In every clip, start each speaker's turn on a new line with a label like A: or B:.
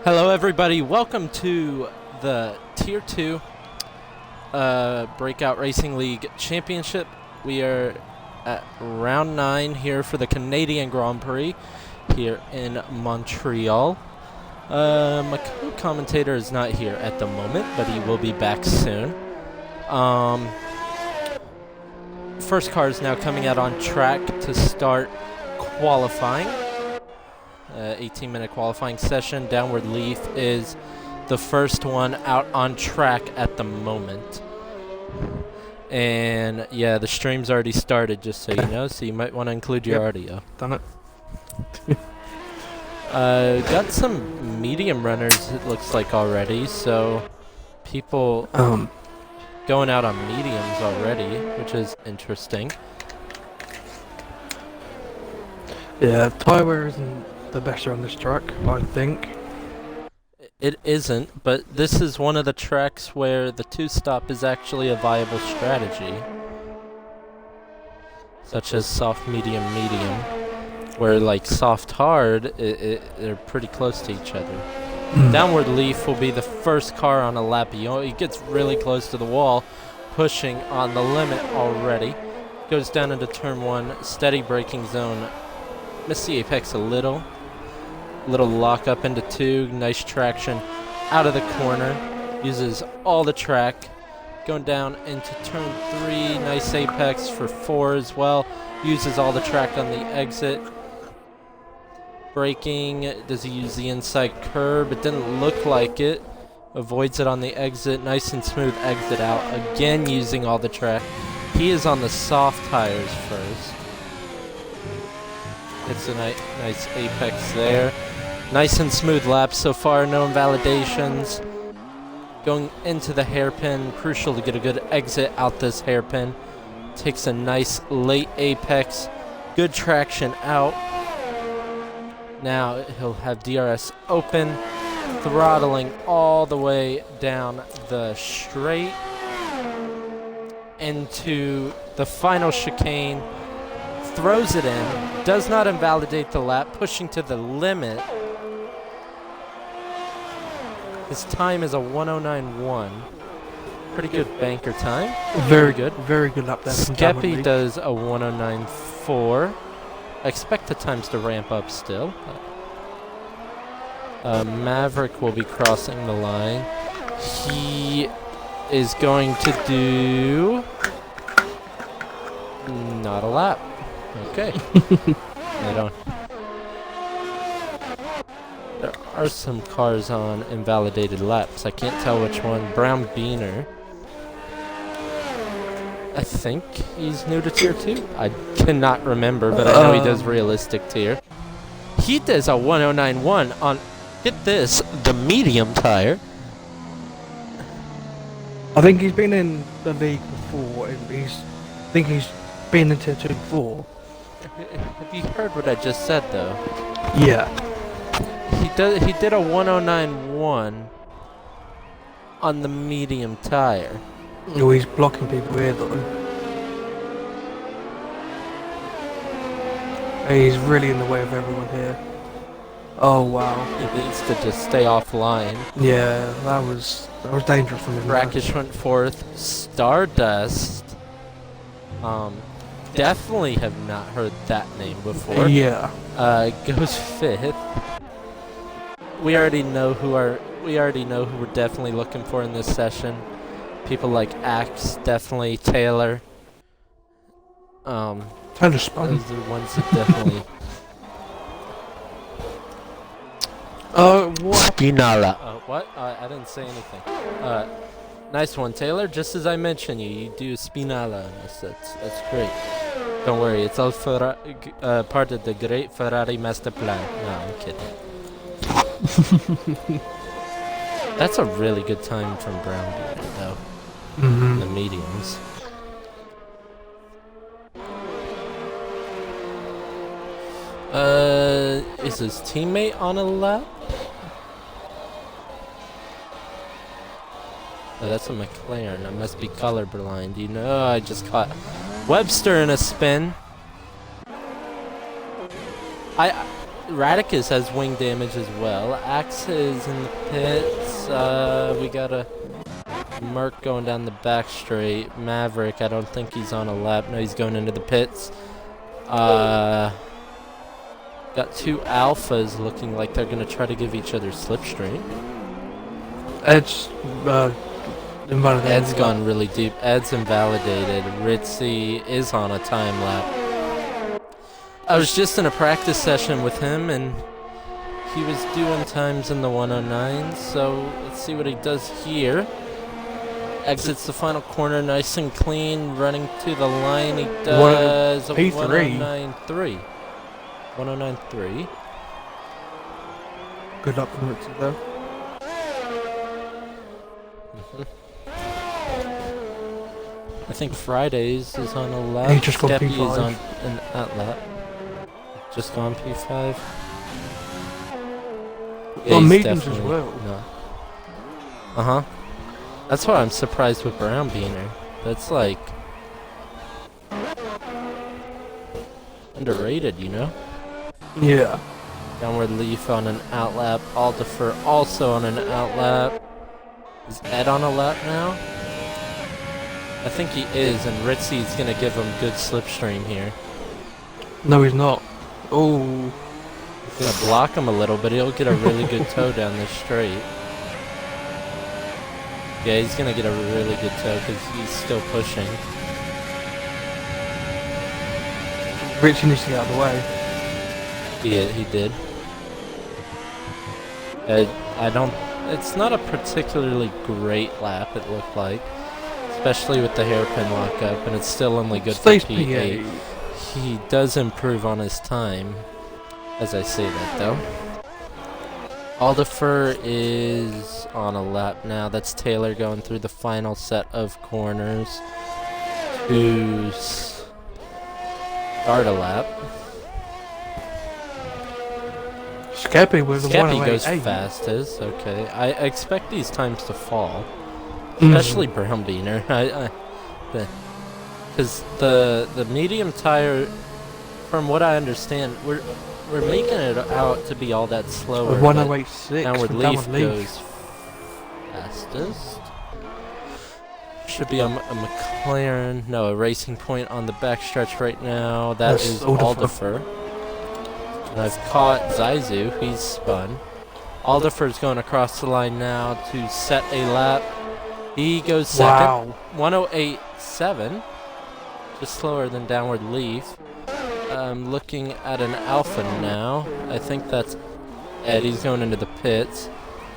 A: Hello everybody, welcome to the Tier 2 Breakout Racing League Championship. We are at round 9 here for the Canadian Grand Prix here in Montreal. My co-commentator is not here at the moment, but he will be back soon. First car is now coming out on track to start qualifying. 18-minute qualifying session. Downward Leaf is the first one out on track at the moment. And yeah, the stream's already started, just so you know, so you might want to include your audio.
B: Done it.
A: Got some medium runners, it looks like, already, so people going out on mediums already, which is interesting.
B: Yeah, tire wear isn't the best on this track, I think.
A: It isn't, but this is one of the tracks where the two-stop is actually a viable strategy. Such as soft, medium, medium. Where, like, soft, hard, they're pretty close to each other. Downward Leaf will be the first car on a lap. He gets really close to the wall, pushing on the limit already. Goes down into turn 1, steady braking zone. Missed the apex a little lock up into 2, nice traction out of the corner, uses all the track, going down into turn 3, nice apex for 4 as well, uses all the track on the exit. Braking, does he use the inside curb? It didn't look like it. Avoids it on the exit, nice and smooth exit out, again using all the track. He is on the soft tires first. It's a nice apex there. Nice and smooth laps so far, no invalidations. Going into the hairpin, crucial to get a good exit out this hairpin. Takes a nice late apex, good traction out. Now he'll have DRS open, throttling all the way down the straight into the final chicane. Throws it in, does not invalidate the lap, pushing to the limit. His time is a 109.1. Pretty good banker time.
B: Very good lap there.
A: Skeppy does a 109.4. I expect the times to ramp up still. Maverick will be crossing the line. He is going to do not a lap. Okay. I don't. There are some cars on invalidated laps. I can't tell which one. Brown Beaner. I think he's new to Tier 2. I cannot remember, but I know he does realistic tier. He does a 109.1 on, get this, the medium tire.
B: I think he's been in the league before. I think he's been in Tier 2 before.
A: Have you heard what I just said, though?
B: Yeah.
A: He did a 109.1 on the medium tire.
B: Oh, he's blocking people here, though. He's really in the way of everyone here. Oh, wow.
A: He needs to just stay offline.
B: Yeah, that was dangerous from him.
A: Brackish went 4th. Stardust. Definitely have not heard that name before.
B: Yeah.
A: Goes 5th. We already know who we're definitely looking for in this session. People like Axe, definitely Taylor.
B: Taylor spun.
A: Those are the ones that definitely.
B: What?
A: Spinala. What? I didn't say anything. Nice one, Taylor. Just as I mentioned, you do Spinala on this. That's great. Don't worry, it's all part of the great Ferrari master plan. No, I'm kidding. That's a really good time from Brown Beater, though. The mediums. Is his teammate on a lap? Oh, that's a McLaren. I must be colorblind. You know, I just caught Webster in a spin. Radicus has wing damage as well. Axe is in the pits. We got a Merc going down the back straight. Maverick, I don't think he's on a lap. No, he's going into the pits. Got two alphas looking like they're going to try to give each other slipstream.
B: Ed's invalidated.
A: Ed's gone really deep. Ed's invalidated. Ritzy is on a time lap. I was just in a practice session with him, and he was doing times in the 109, so let's see what he does here. Exits the final corner nice and clean, running to the line. He does a
B: P3.
A: 109.3. 109.3.
B: Good luck with Ritzy though.
A: I think Fridays is on a lap.
B: He just got
A: Skeppy
B: P5.
A: is on an at lap. Just gone P5.
B: On
A: he's
B: mediums as
A: definitely
B: well.
A: not. Uh-huh. That's why I'm surprised with Brown Beaner. That's like underrated, you know?
B: Yeah.
A: Downward Leaf on an outlap. Aldifer also on an outlap. Is Ed on a lap now? I think he is, and Ritzy's gonna give him good slipstream here.
B: No, he's not. Oh.
A: He's gonna block him a little, but he'll get a really good toe down this straight. Yeah, he's gonna get a really good toe because he's still pushing.
B: Ritzy needs to get out of the way.
A: He did. I don't. It's not a particularly great lap. It looked like, especially with the hairpin lockup, and it's still only good for
B: Stays
A: P8. He does improve on his time, as I say that though. Aldifer is on a lap now. That's Taylor going through the final set of corners to start a lap.
B: Skeppy with the
A: Skeppy goes
B: 108.
A: fastest. Okay, I expect these times to fall, especially Brown Beaner. Because the medium tire, from what I understand, we're making it out to be all that slower.
B: 108.6.
A: Downward Leaf goes fastest. Should be a McLaren. No, a Racing Point on the backstretch right now. That is Aldifer. And I've caught Zaizu. He's spun. Aldifer's going across the line now to set a lap. He goes second.
B: Wow.
A: 108.7. Just slower than Downward Leaf. I'm looking at an Alpha now. I think that's Ed. He's going into the pits.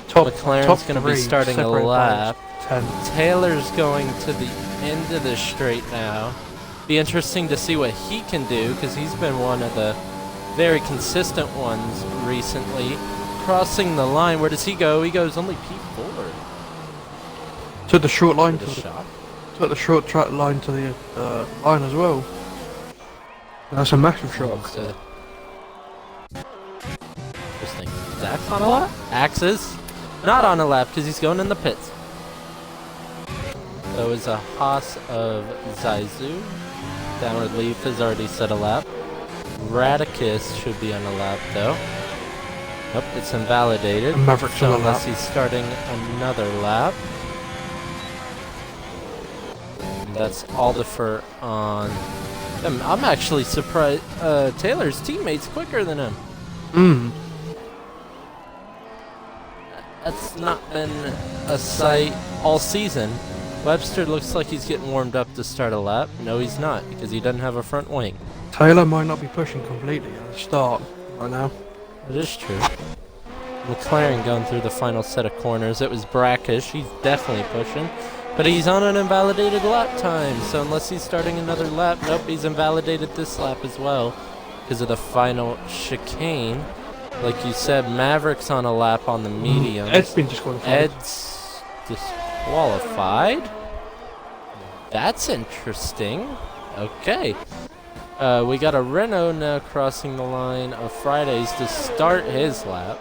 A: McLaren's going to be starting a lap. Taylor's going to the end of the straight now. Be interesting to see what he can do, because he's been one of the very consistent ones recently. Crossing the line. Where does he go? He goes only P4.
B: Took the short line
A: to the shot.
B: Took the short track line to the line as well. That's a massive shock.
A: Interesting. Is Axe on a lap? Axe is not on a lap because he's going in the pits. So it's a Haas of Zaizu. Downward Leaf has already set a lap. Radicus should be on a lap though. Nope, it's invalidated.
B: Maverick's
A: so
B: on a
A: unless
B: lap.
A: he's starting another lap. And that's Aldifer on. I'm actually surprised Taylor's teammate's quicker than him. That's not been a sight all season. Webster looks like he's getting warmed up to start a lap. No, he's not, because he doesn't have a front wing.
B: Taylor might not be pushing completely at the start right now.
A: That is true. McLaren going through the final set of corners. It was brackish. He's definitely pushing. But he's on an invalidated lap time, so unless he's starting another lap, nope, he's invalidated this lap as well because of the final chicane. Like you said, Maverick's on a lap on the mediums.
B: Ed's been disqualified.
A: Ed's disqualified? That's interesting. Okay. We got a Renault now crossing the line of Fridays to start his lap.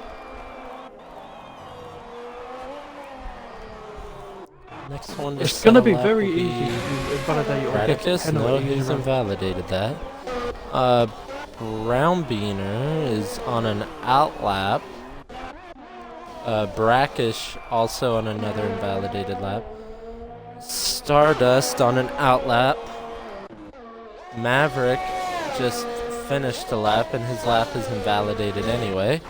A: Next one to
B: It's going to be
A: lap
B: very
A: will
B: easy to invalidate or get
A: Radicus? No,
B: penalty.
A: he's invalidated that. Brownbeaner is on an outlap. Brackish also on another invalidated lap. Stardust on an outlap. Maverick just finished a lap, and his lap is invalidated anyway.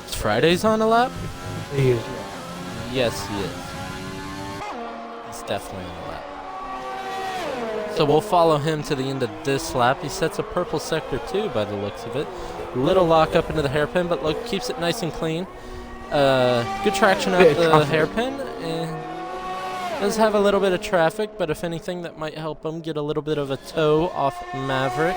A: Is Friday's on a lap?
B: He is.
A: Yes, he is. He's definitely on a lap. So we'll follow him to the end of this lap. He sets a purple sector 2 by the looks of it. Little lock up into the hairpin, but look, keeps it nice and clean. Good traction at the hairpin. Does have a little bit of traffic, but if anything, that might help him get a little bit of a toe off Maverick.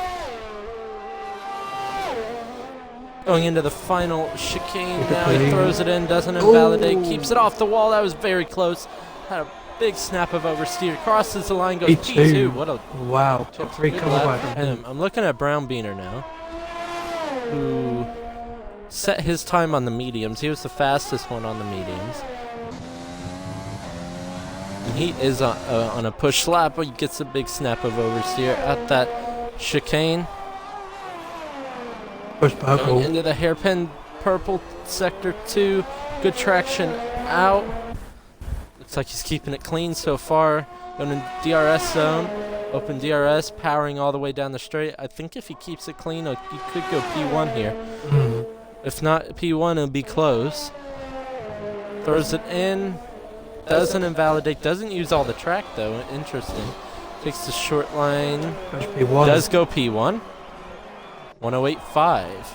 A: Going into the final chicane now, he throws it in, doesn't invalidate, keeps it off the wall. That was very close. Had a big snap of oversteer, crosses the line, goes P2. What a
B: wow! Top 3 comeback
A: for him. I'm looking at Brownbeaner now, who set his time on the mediums. He was the fastest one on the mediums. And he is on a push lap, but he gets a big snap of oversteer at that chicane.
B: Push buckle.
A: Into the hairpin, purple sector 2. Good traction out. Looks like he's keeping it clean so far. Going in DRS zone. Open DRS, powering all the way down the straight. I think if he keeps it clean, he could go P1 here. If not P1, it'll be close. Throws it in. Doesn't invalidate. Doesn't use all the track, though. Interesting. Takes the short line. Does go P1. 108.5.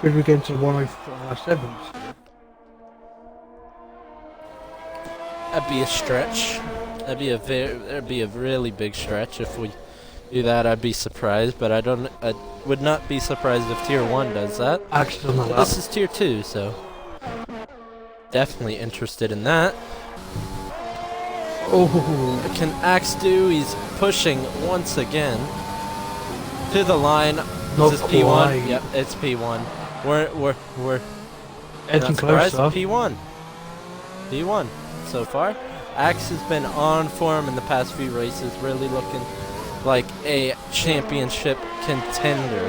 B: Could we get to 107?
A: That'd be a stretch. That'd be a really big stretch if we do that. I'd be surprised, but I would not be surprised if Tier 1 does that.
B: Actually,
A: this is Tier 2, so definitely interested in that.
B: Oh,
A: what can Axe do? He's pushing once again to the line. Is this P1? Yep, it's P1. We're
B: edging closer.
A: P1. P1 so far. Axe has been on form in the past few races, really looking like a championship contender.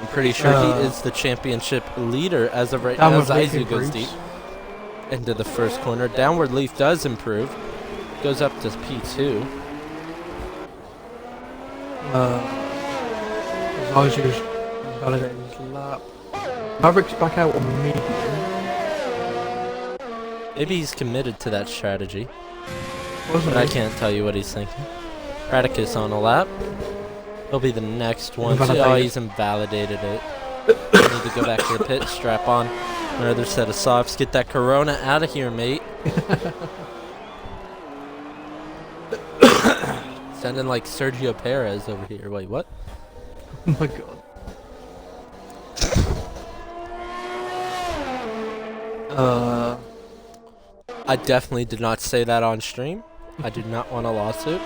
A: I'm pretty sure he is the championship leader as of right now. Zaizu goes deep into the first corner. Downward leaf does improve. Goes up to P2.
B: Zaizu's validating his lap. Maverick's back out on medium.
A: Maybe he's committed to that strategy.
B: Wasn't
A: but
B: he?
A: I can't tell you what he's thinking. Radicus on a lap. He'll be the next one. Oh, he's invalidated it. Need to go back to the pit, strap on another set of softs. Get that Corona out of here, mate. Sounding like Sergio Perez over here. Wait, what?
B: Oh my god.
A: I definitely did not say that on stream. I do not want a lawsuit.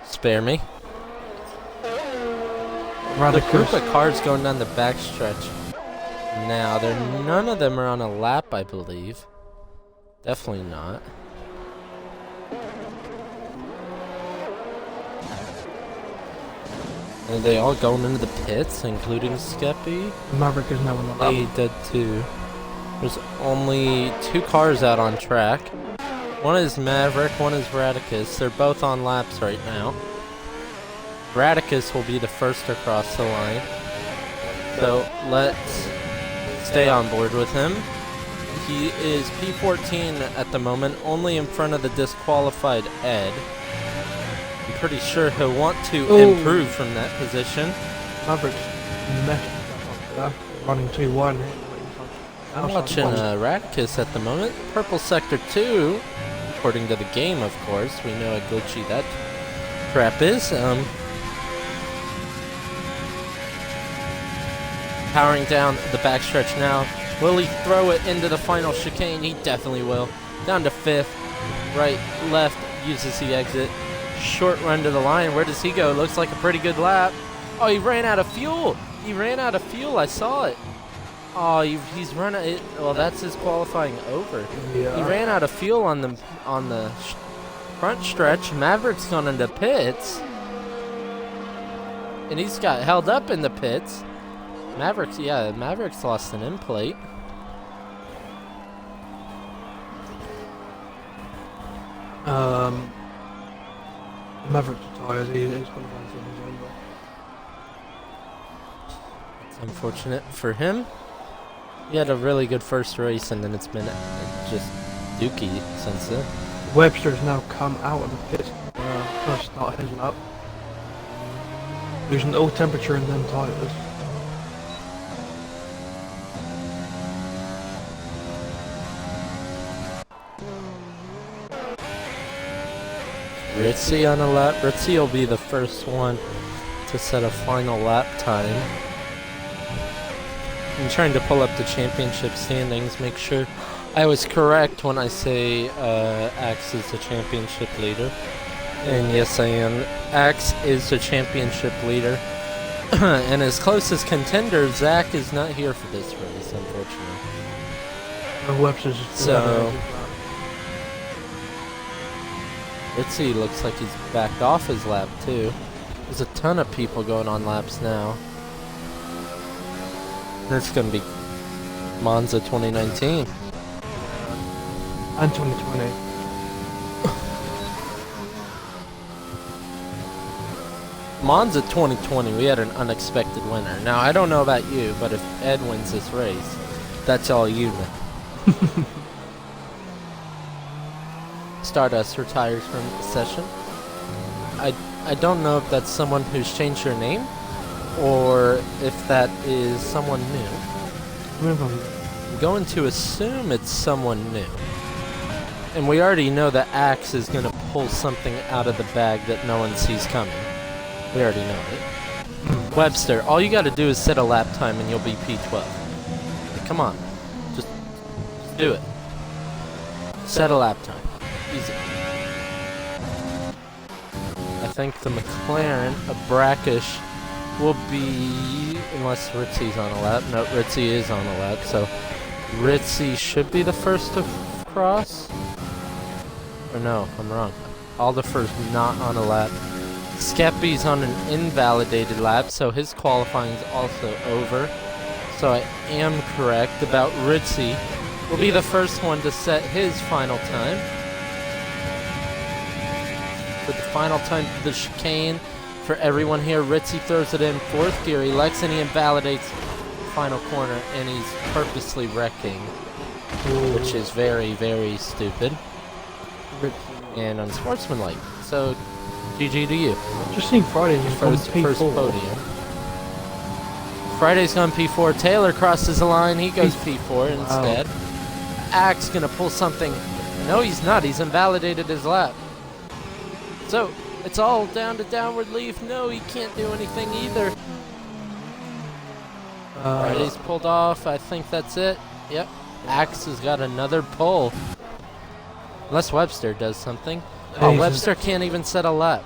A: Spare me. The group of cars going down the backstretch now. None of them are on a lap, I believe. Definitely not. Are they all going into the pits, including Skeppy?
B: Maverick is now on the lap.
A: He did too. There's only 2 cars out on track. One is Maverick, one is Radicus. They're both on laps right now. Radicus will be the first to cross the line. So let's stay on board with him. He is P14 at the moment, only in front of the disqualified Ed. I'm pretty sure he'll want to improve from that position.
B: Maverick's messed up running 2-1.
A: I'm watching Radicus at the moment. Purple Sector 2, according to the game, of course. We know how glitchy that crap is. Powering down the backstretch now. Will he throw it into the final chicane? He definitely will. Down to 5th. Right, left, uses the exit. Short run to the line. Where does he go? Looks like a pretty good lap. Oh, he ran out of fuel. He ran out of fuel. I saw it. Oh, he's running it. Well, that's his qualifying over.
B: Yeah.
A: He ran out of fuel on the front stretch. Maverick's gone into pits, and he's got held up in the pits. Maverick's lost an end plate.
B: Maverick's retired. He's qualifying for his over.
A: It's unfortunate for him. He had a really good first race, and then it's been just dookie since then.
B: Webster's now come out of the pits to start his lap. Losing all temperature in them tyres.
A: Ritzy on a lap. Ritzy will be the first one to set a final lap time. I'm trying to pull up the championship standings, make sure I was correct when I say Axe is the championship leader. And yes, I am. Axe is the championship leader. And his closest contender, Zach, is not here for this race, unfortunately.
B: Webster's
A: So, Ritzy looks like he's backed off his lap, too. There's a ton of people going on laps now. That's going to be Monza 2019.
B: And 2020.
A: Monza 2020, we had an unexpected winner. Now, I don't know about you, but if Ed wins this race, that's all you know. Stardust retires from the session. I don't know if that's someone who's changed their name, or if that is someone new. I'm going to assume it's someone new. And we already know that Axe is going to pull something out of the bag that no one sees coming. We already know it. Webster, all you got to do is set a lap time and you'll be P12. Like, come on. Just do it. Set a lap time. Easy. I think the McLaren, a brackish, will be, unless Ritzy's on a lap. No, Ritzy is on a lap, so Ritzy should be the first to cross. Or no, I'm wrong. All the first not on a lap. Skeppy's on an invalidated lap, so his qualifying is also over. So I am correct about Ritzy. Will be the first one to set his final time. For the final time for the chicane, for everyone here, Ritzy throws it in fourth gear. He lets and he invalidates the final corner, and he's purposely wrecking, which is very, very stupid and unsportsmanlike. So, GG to you.
B: Just seen Friday's
A: First podium. Friday's gone P4. Taylor crosses the line. He goes P4 instead. Axe gonna pull something. No, he's not. He's invalidated his lap. So, it's all down to downward leaf. No, he can't do anything either. Friday's pulled off. I think that's it. Yep. Axe has got another pull. Unless Webster does something. Oh, Webster can't even set a lap.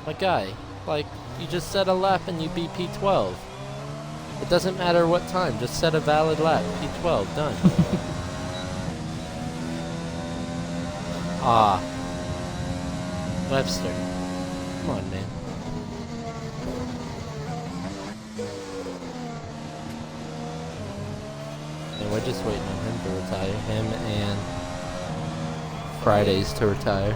A: My guy, like, you just set a lap and you beat P12. It doesn't matter what time, just set a valid lap. P12, done. Webster. Come on, man. And we're just waiting on him to retire. Him and Fridays to retire.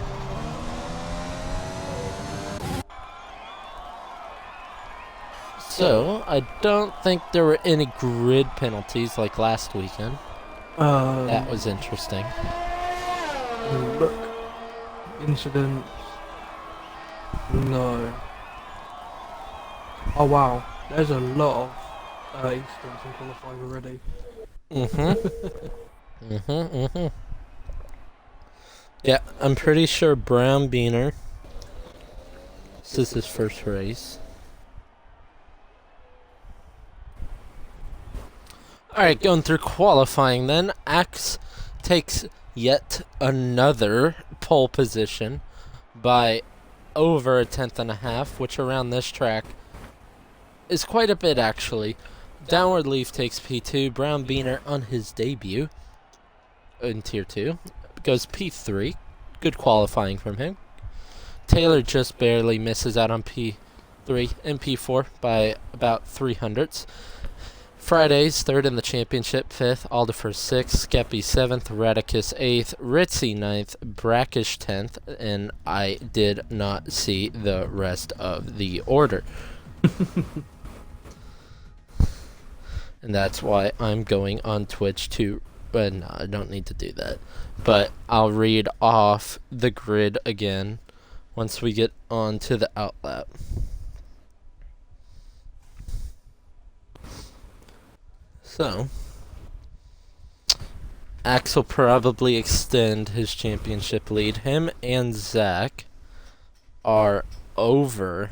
A: So, I don't think there were any grid penalties like last weekend. That was interesting.
B: Look. Incidents. No. Oh wow. There's a lot of incidents in qualifying already.
A: Yeah, I'm pretty sure Brown Beaner. This is his first race. Alright, going through qualifying then. Axe takes yet another pole position by over a tenth and a half, which around this track is quite a bit actually. Downward Leaf takes P2. Brown Beaner on his debut in Tier 2 goes P3. Good qualifying from him. Taylor just barely misses out on P3 and P4 by about 300ths. Fridays, 3rd in the championship, 5th, Aldifer 6th, Skeppy 7th, Radicus 8th, Ritzy 9th, Brackish 10th, and I did not see the rest of the order. And that's why I'm going on Twitch to... no, I don't need to do that. But I'll read off the grid again once we get on to the outlap. So, Axe will probably extend his championship lead. Him and Zach are over,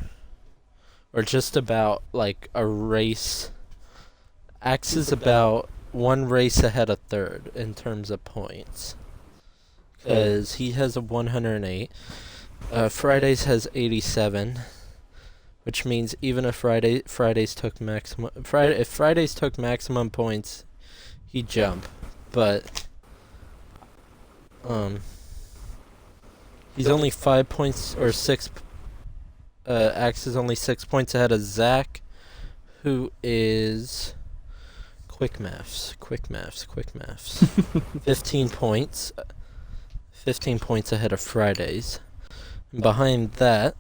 A: or just about, like, a race. Axe is about 1 race ahead of 3rd in terms of points, because he has a 108. Fridays has 87. Which means even if Fridays took maximum if Fridays took maximum points, he'd jump. But he's only 5 points or 6. Axe is only 6 points ahead of Zach, who is quick maths. 15 points. 15 points ahead of Fridays. And behind that,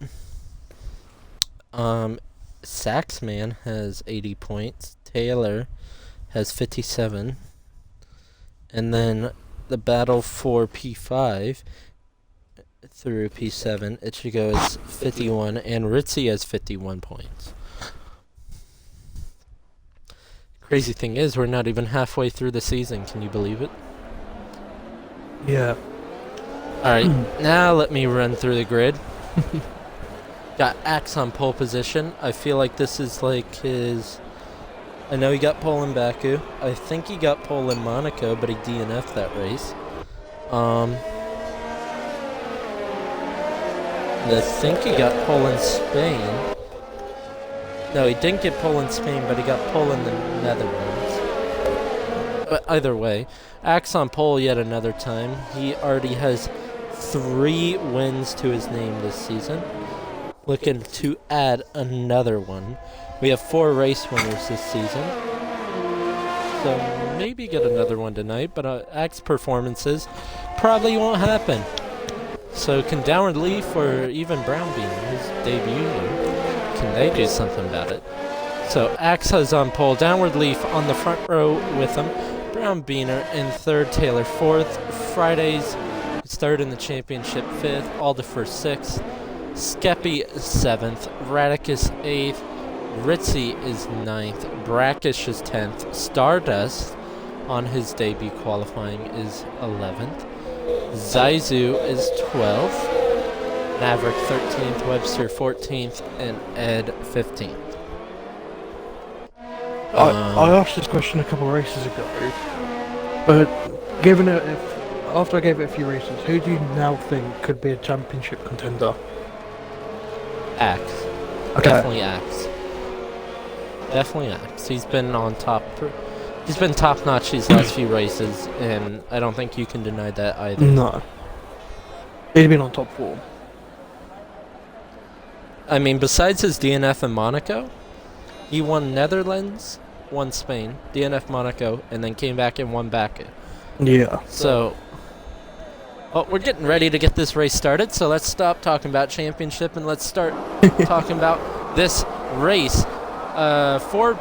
A: Saxman has 80 points. Taylor has 57. And then the battle for P5 through P7, Ichigo is 51, and Ritzy has 51 points. Crazy thing is, we're not even halfway through the season. Can you believe it?
B: Yeah.
A: Alright, now let me run through the grid. Got Axe on pole position. I feel like this is like his... I know he got pole in Baku. I think he got pole in Monaco, but he DNF'd that race. I think he got pole in Spain. No, he didn't get pole in Spain, but he got pole in the Netherlands. But either way, Axe on pole yet another time. He already has 3 wins to his name this season. Looking to add another one. We have 4 race winners this season. So maybe get another one tonight, but Axe performances probably won't happen. So can Downward Leaf or even Brown Beaner, his debut, can they do something about it? So Axe is on pole, Downward Leaf on the front row with him. Brown Beaner in 3rd, Taylor 4th. Fridays is 3rd in the championship, 5th, Aldifer 6th. Skeppy 7th, Radicus 8th, Ritzy is 9th, Brackish is 10th, Stardust on his debut qualifying is 11th, Zaizu is 12th, Maverick 13th, Webster 14th, and Ed 15th.
B: I asked this question a couple of races ago, but given it, after I gave it a few races, who do you now think could be a championship contender?
A: Axe.
B: Okay.
A: Definitely Axe. Definitely Axe. He's been on top. He's been top notch these last few races, and I don't think you can deny that either.
B: No. He's been on top form.
A: I mean, besides his DNF in Monaco, he won Netherlands, won Spain, DNF Monaco, and then came back and won Baku.
B: Yeah.
A: So, well, we're getting ready to get this race started, so let's stop talking about championship and let's start talking about this race. Four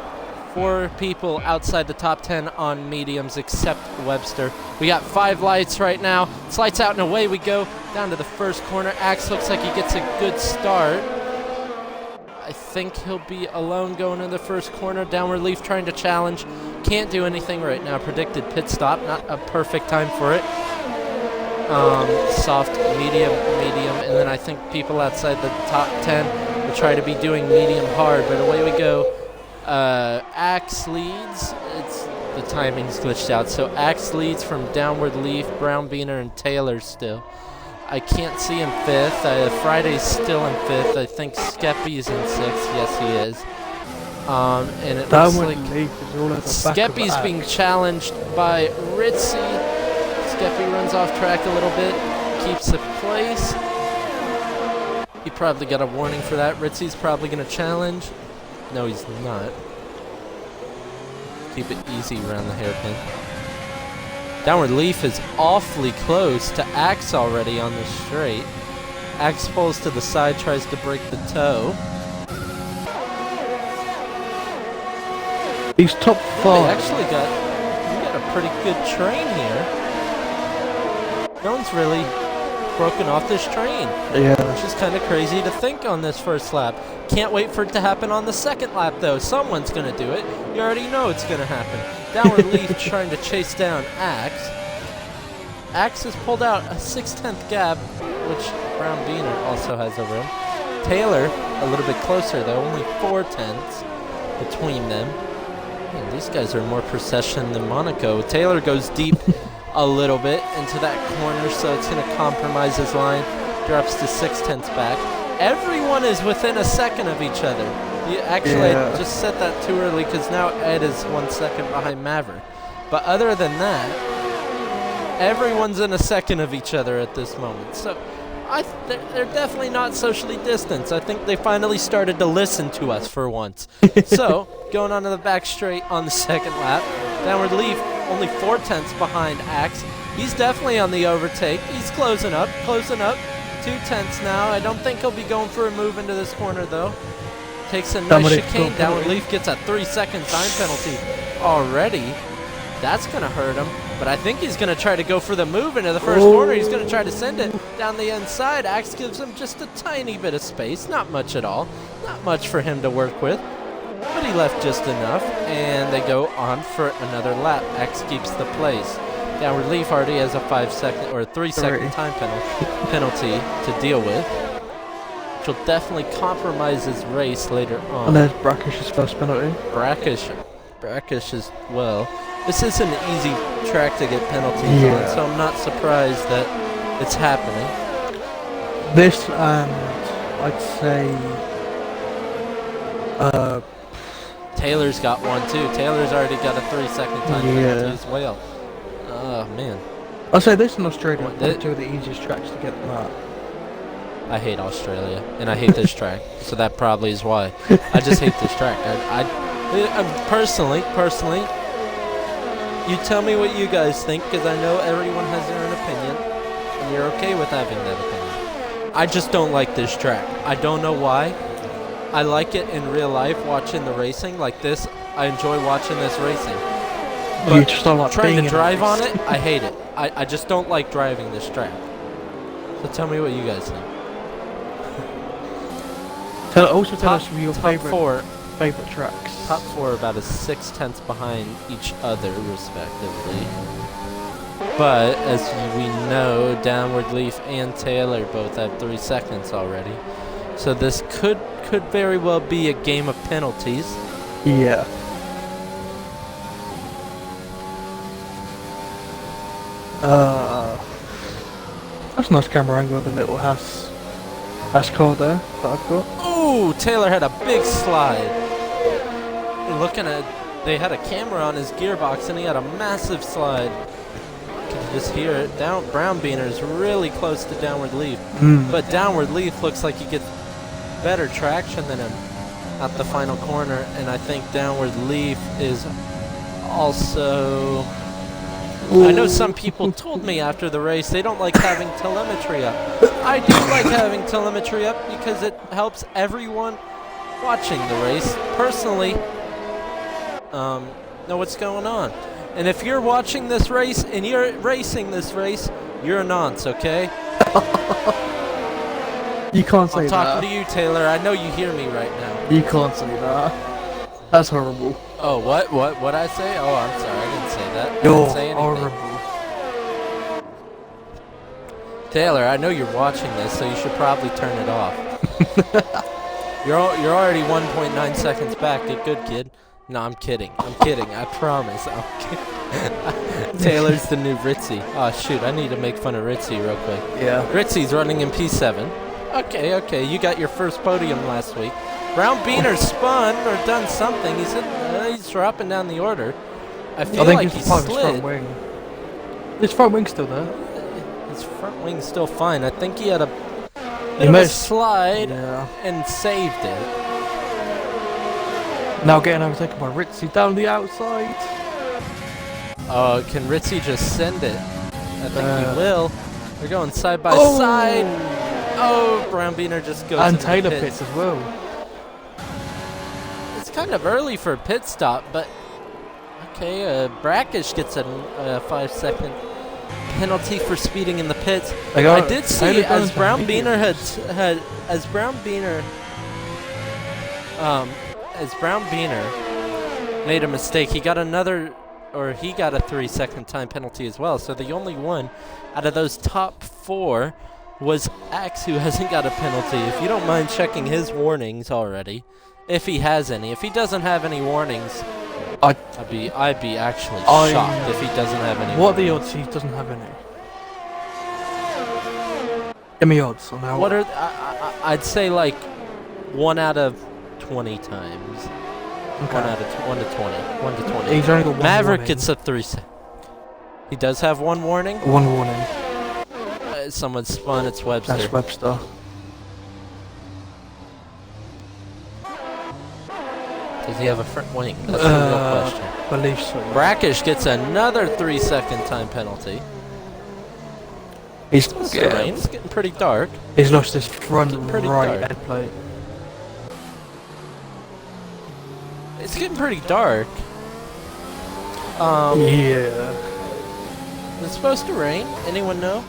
A: people outside the top 10 on mediums except Webster. We got 5 lights right now. It's lights out and away we go down to the first corner. Axe looks like he gets a good start. I think he'll be alone going in the first corner. Downward Leaf trying to challenge. Can't do anything right now. Predicted pit stop. Not a perfect time for it. Soft, medium, and then I think people outside the top 10 will try to be doing medium hard, but away we go. Axe leads. The timing's glitched out, so Axe leads from Downward Leaf, Brown Beaner, and Taylor still. I can't see him 5th. Friday's still in 5th. I think Skeppy's in 6th. Yes, he is. And it looks like
B: Skeppy's
A: being challenged by Ritzy. Skeppy runs off track a little bit, keeps it place. He probably got a warning for that. Ritzy's probably going to challenge. No, he's not. Keep it easy around the hairpin. Downward Leaf is awfully close to Axe already on the straight. Axe pulls to the side, tries to break the toe.
B: He's top 5.
A: They actually got a pretty good train here. No one's really broken off this train.
B: Yeah.
A: Which is kind of crazy to think on this first lap. Can't wait for it to happen on the second lap, though. Someone's going to do it. You already know it's going to happen. Downward Leaf trying to chase down Axe. Axe has pulled out a 6/10 gap, which Brown Beaner also has over him. Taylor, a little bit closer, though. Only 4/10 between them. Man, these guys are more procession than Monaco. Taylor goes deep a little bit into that corner, so it's going to compromise his line. Drops to 6/10 back. Everyone is within a second of each other. Actually, I just said that too early because now Ed is 1 second behind Maverick. But other than that, everyone's in a second of each other at this moment. So they're definitely not socially distanced. I think they finally started to listen to us for once. So, going on to the back straight on the second lap. Downward Leaf only 4/10 behind Axe. He's definitely on the overtake. He's closing up. 2/10 now. I don't think he'll be going for a move into this corner, though. Takes a nice chicane. Downward Leaf gets a 3-second time penalty already. That's going to hurt him. But I think he's going to try to go for the move into the first corner. He's going to try to send it down the inside. Axe gives him just a tiny bit of space. Not much at all. Not much for him to work with. But he left just enough. And they go on for another lap. Axe keeps the place. Downward Leaf already has a 5-second or 3-second time penalty to deal with. Which will definitely compromise his race later on.
B: And there's Brackish's first penalty.
A: Brackish as well. This is an easy track to get penalties on, so I'm not surprised that it's happening.
B: This and I'd say
A: Taylor's got one too. Taylor's already got a 3-second time penalty as well. Oh man.
B: I'd say this in Australia are two of the easiest tracks to get that.
A: I hate Australia and I hate this track, so that probably is why. I just hate this track. I personally, you tell me what you guys think, because I know everyone has their own opinion, and you're okay with having that opinion. I just don't like this track. I don't know why. I like it in real life, watching the racing like this. I enjoy watching this racing. But
B: you just don't like
A: trying to drive on it, I hate it. I just don't like driving this track. So tell me what you guys think.
B: Tell us your
A: favorite
B: tracks.
A: Top 4 are about a 6/10 behind each other, respectively. But as we know, Downward Leaf and Taylor both have 3 seconds already. So this could very well be a game of penalties.
B: Yeah. That's a nice camera angle with the little Haas car there that I've got.
A: Ooh, Taylor had a big slide. They had a camera on his gearbox and he had a massive slide. You can just hear it. Brown Beaner is really close to Downward Leaf. But Downward Leaf looks like he gets better traction than him at the final corner. And I think Downward Leaf is also... I know some people told me after the race they don't like having telemetry up. I do like having telemetry up because it helps everyone watching the race personally know what's going on. And if you're watching this race and you're racing this race, you're a nonce, okay?
B: You can't say that.
A: I'm talking to you, Taylor. I know you hear me right now.
B: You can't say that. That's horrible.
A: Oh, what I say? Oh, I'm sorry. I didn't say that.
B: You're
A: say
B: horrible.
A: Taylor, I know you're watching this, so you should probably turn it off. You're already 1.9 seconds back. Get good, kid. No, I'm kidding. I promise. I'm kidding. Taylor's the new Ritzy. Oh, shoot. I need to make fun of Ritzy real quick.
B: Yeah.
A: Ritzy's running in P7. Okay. You got your first podium last week. Brown Beaner spun or done something. He's dropping down the order. I feel
B: think
A: like
B: he's
A: he
B: part of his
A: slid.
B: front wing. His front wing's still there.
A: His front wing's still fine. I think he had a
B: He
A: bit of a
B: missed.
A: slide
B: Yeah.
A: and saved it.
B: Now getting overtaken by Ritzy down the outside.
A: Oh, can Ritzy just send it? I think he will. They're going side by
B: Oh!
A: side. Oh, Brown Beaner just goes
B: And
A: into
B: Taylor
A: the
B: pits as well.
A: It's kind of early for a pit stop, but okay. Brackish gets a 5-second penalty for speeding in the pits. I did see as Brown Beaner as Brown Beaner made a mistake. He got a 3-second time penalty as well. So the only one out of those top 4 was Axe, who hasn't got a penalty. If you don't mind checking his warnings already, if he has any. If he doesn't have any warnings, I'd be actually shocked if he doesn't have any.
B: What are the odds he doesn't have any? Give me odds on how.
A: What are I'd say like 1 out of 20 times.
B: Okay.
A: 1 out of 1 to 20. 1 to 20.
B: He's only got one
A: Maverick
B: warning.
A: gets a 3. He does have 1 warning.
B: 1 warning.
A: Someone spun. It's Webster.
B: That's Webster.
A: Does he have a front wing? That's the real question.
B: Believe so.
A: Brackish gets another 3-second time penalty.
B: He's
A: It's getting pretty dark.
B: He's lost his front
A: Pretty
B: right
A: dark.
B: head plate.
A: It's getting pretty dark.
B: Yeah.
A: It's supposed to rain. Anyone know?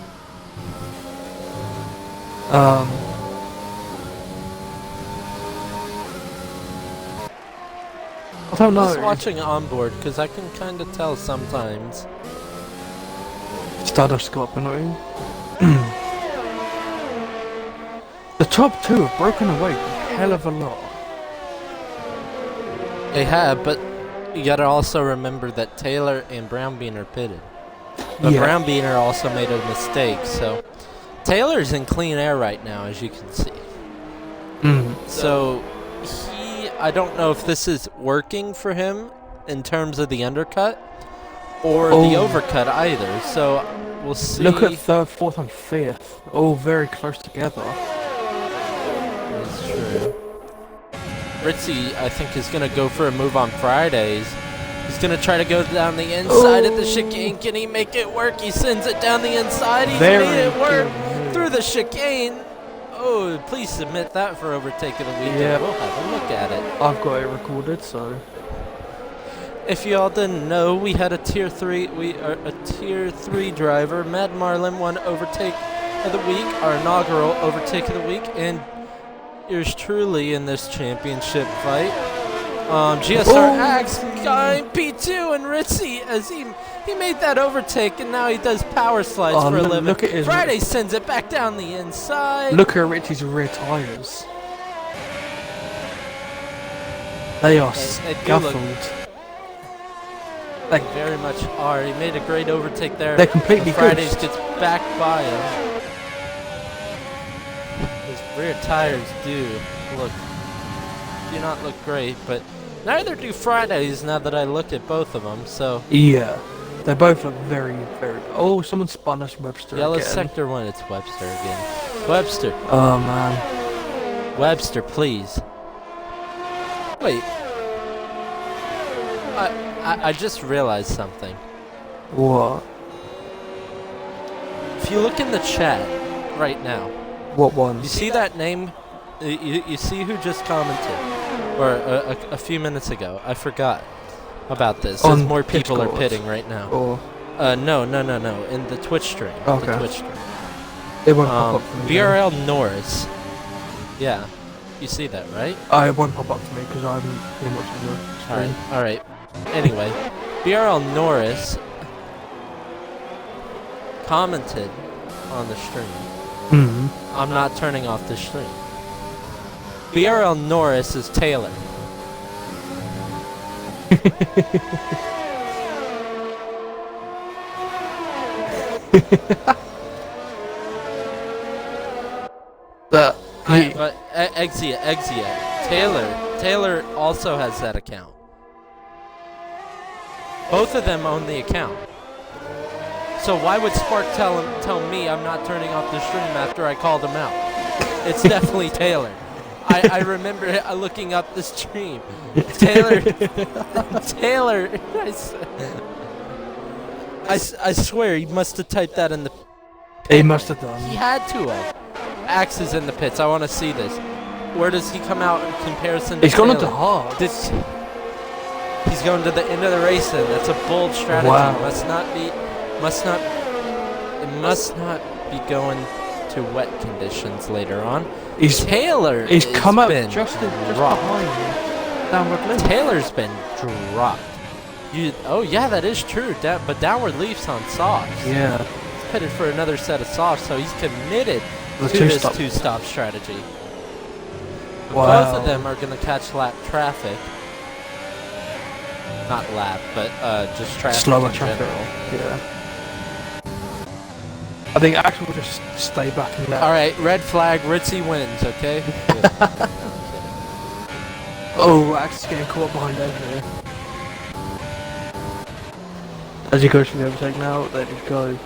B: I don't know.
A: Just watching onboard because I can kind of tell sometimes.
B: Stardust got a penalty. The top 2 have broken away a hell of a lot.
A: They have, but you gotta also remember that Taylor and Brown Beaner pitted. But
B: Yeah.
A: Brown Beaner also made a mistake, so Taylor's in clean air right now, as you can see. So I don't know if this is working for him in terms of the undercut or the overcut either. So we'll see.
B: Look at 3rd, 4th, and 5th. All very close together.
A: That's true. Ritzy, I think, is going to go for a move on Fridays. He's going to try to go down the inside of the chicane. Can he make it work? He sends it down the inside. He's made it work through the chicane. Oh, please submit that for overtake of the weekend.
B: Yeah.
A: We'll have a look at it.
B: I've got it recorded, so.
A: If y'all didn't know, we had a tier 3 driver. Mad Marlin won overtake of the week, our inaugural overtake of the week, and yours truly in this championship fight. GSR Axe got P2 and Ritzy as he made that overtake, and now he does power slides for a living.
B: Look at his
A: Friday sends it back down the inside.
B: Look at Ritzy's rear tires. They are scuffled.
A: They very much are. He made a great overtake there.
B: They're completely
A: Fridays
B: goosed.
A: gets back by him. His rear tires do not look great, but neither do Fridays now that I look at both of them, so.
B: Yeah. They both look very, very. Oh, someone spun us Webster
A: Yellow
B: again.
A: sector 1, it's Webster again. Webster.
B: Oh, man.
A: Webster, please. Wait. I just realized something.
B: What?
A: If you look in the chat right now,
B: What ones?
A: you see that name? You see who just commented? Or a few minutes ago. I forgot about this.
B: On
A: As more people are
B: Discord.
A: pitting right now.
B: Or
A: No. In the Twitch stream.
B: Okay.
A: The Twitch stream.
B: it won't pop up for me.
A: BRL Norris. Yeah. You see that, right?
B: It won't pop up for me because I'm pretty much on the screen.
A: Alright. Anyway, BRL Norris commented on the stream. I'm not turning off the stream. BRL Norris is Taylor.
B: But
A: Exia. Taylor also has that account. Both of them own the account. So why would Spark tell me I'm not turning off the stream after I called him out? It's definitely Taylor. I remember looking up the stream. Taylor, I swear he must have typed that in the pit.
B: He must have done.
A: He had to have. Axe is in the pits. I want to see this. Where does he come out in comparison to
B: He's gone
A: Taylor?
B: into hard.
A: He's going to the end of the race then. That's a bold strategy.
B: Wow.
A: It must not be going to wet conditions later on. Taylor
B: He's come up
A: been
B: just
A: dropped.
B: behind downward leaf.
A: Taylor's been dropped. Oh yeah, that is true. But downward leaf's on softs.
B: Yeah.
A: He's headed for another set of softs, so he's committed
B: The
A: to this
B: two-stop.
A: two-stop strategy.
B: Wow.
A: Both of them are going to catch lap traffic. Not lap, but just traffic
B: Slower
A: in
B: traffic.
A: general.
B: Yeah. I think Axel will just stay back in there.
A: All right, red flag. Ritzy wins. Okay.
B: Oh, Axel's getting caught behind over here. As he goes for the overtake now, there we go.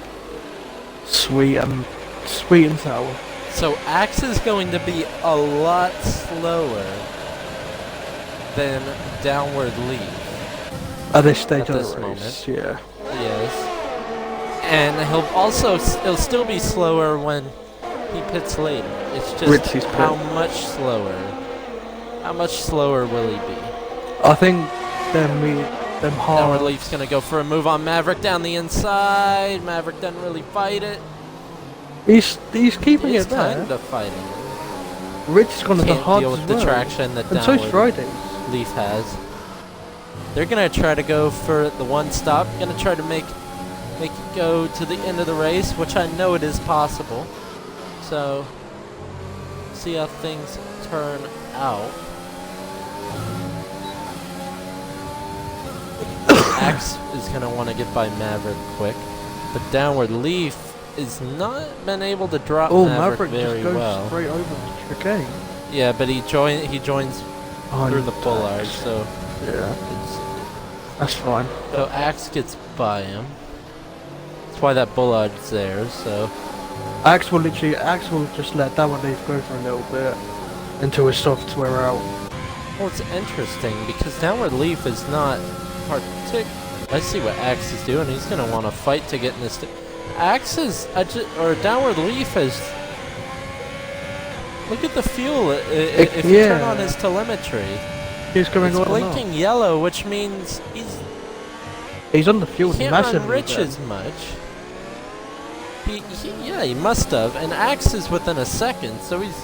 B: Sweet and sour.
A: So Axe is going to be a lot slower than downward leaf
B: At this stage
A: at
B: of
A: this
B: the race,
A: moment.
B: yeah.
A: Yes. And he'll still be slower when he pits later. It's just
B: Ritzy's
A: how
B: pit.
A: much slower. How much slower will he be?
B: I think them
A: Downward
B: hard.
A: Leaf's gonna go for a move on Maverick down the inside. Maverick doesn't really fight it.
B: He's keeping
A: He's
B: it there.
A: kind of fighting it.
B: Rich has gone into
A: Can't
B: hard
A: deal
B: as
A: with
B: well.
A: the traction that
B: And so's
A: downward
B: Fridays.
A: Leaf has. They're gonna try to go for the one stop. Gonna try to make it go to the end of the race, which I know it is possible. So see how things turn out. Axe is gonna want to get by Maverick quick, but downward Leaf is not been able to drop
B: Oh,
A: Maverick
B: Maverick
A: very
B: just goes
A: well.
B: straight over the chicane.
A: Yeah, but he joins through the bollard, so
B: Yeah,
A: it's,
B: that's fine.
A: so Axe gets by him. That's why that bollard's there. So
B: Axe will just let that one leaf go for a little bit until his softs wear out.
A: well, it's interesting because downward Leaf is not particular. I see what Axe is doing. He's gonna want to fight to get in this. Axe is or downward Leaf is. Look at the fuel. If you turn on his telemetry,
B: He's going
A: it's
B: on and
A: blinking yellow, which means
B: He's on the fuel
A: he can't
B: massively.
A: run rich
B: then.
A: as much. He must have. And Axe is within a second, so he's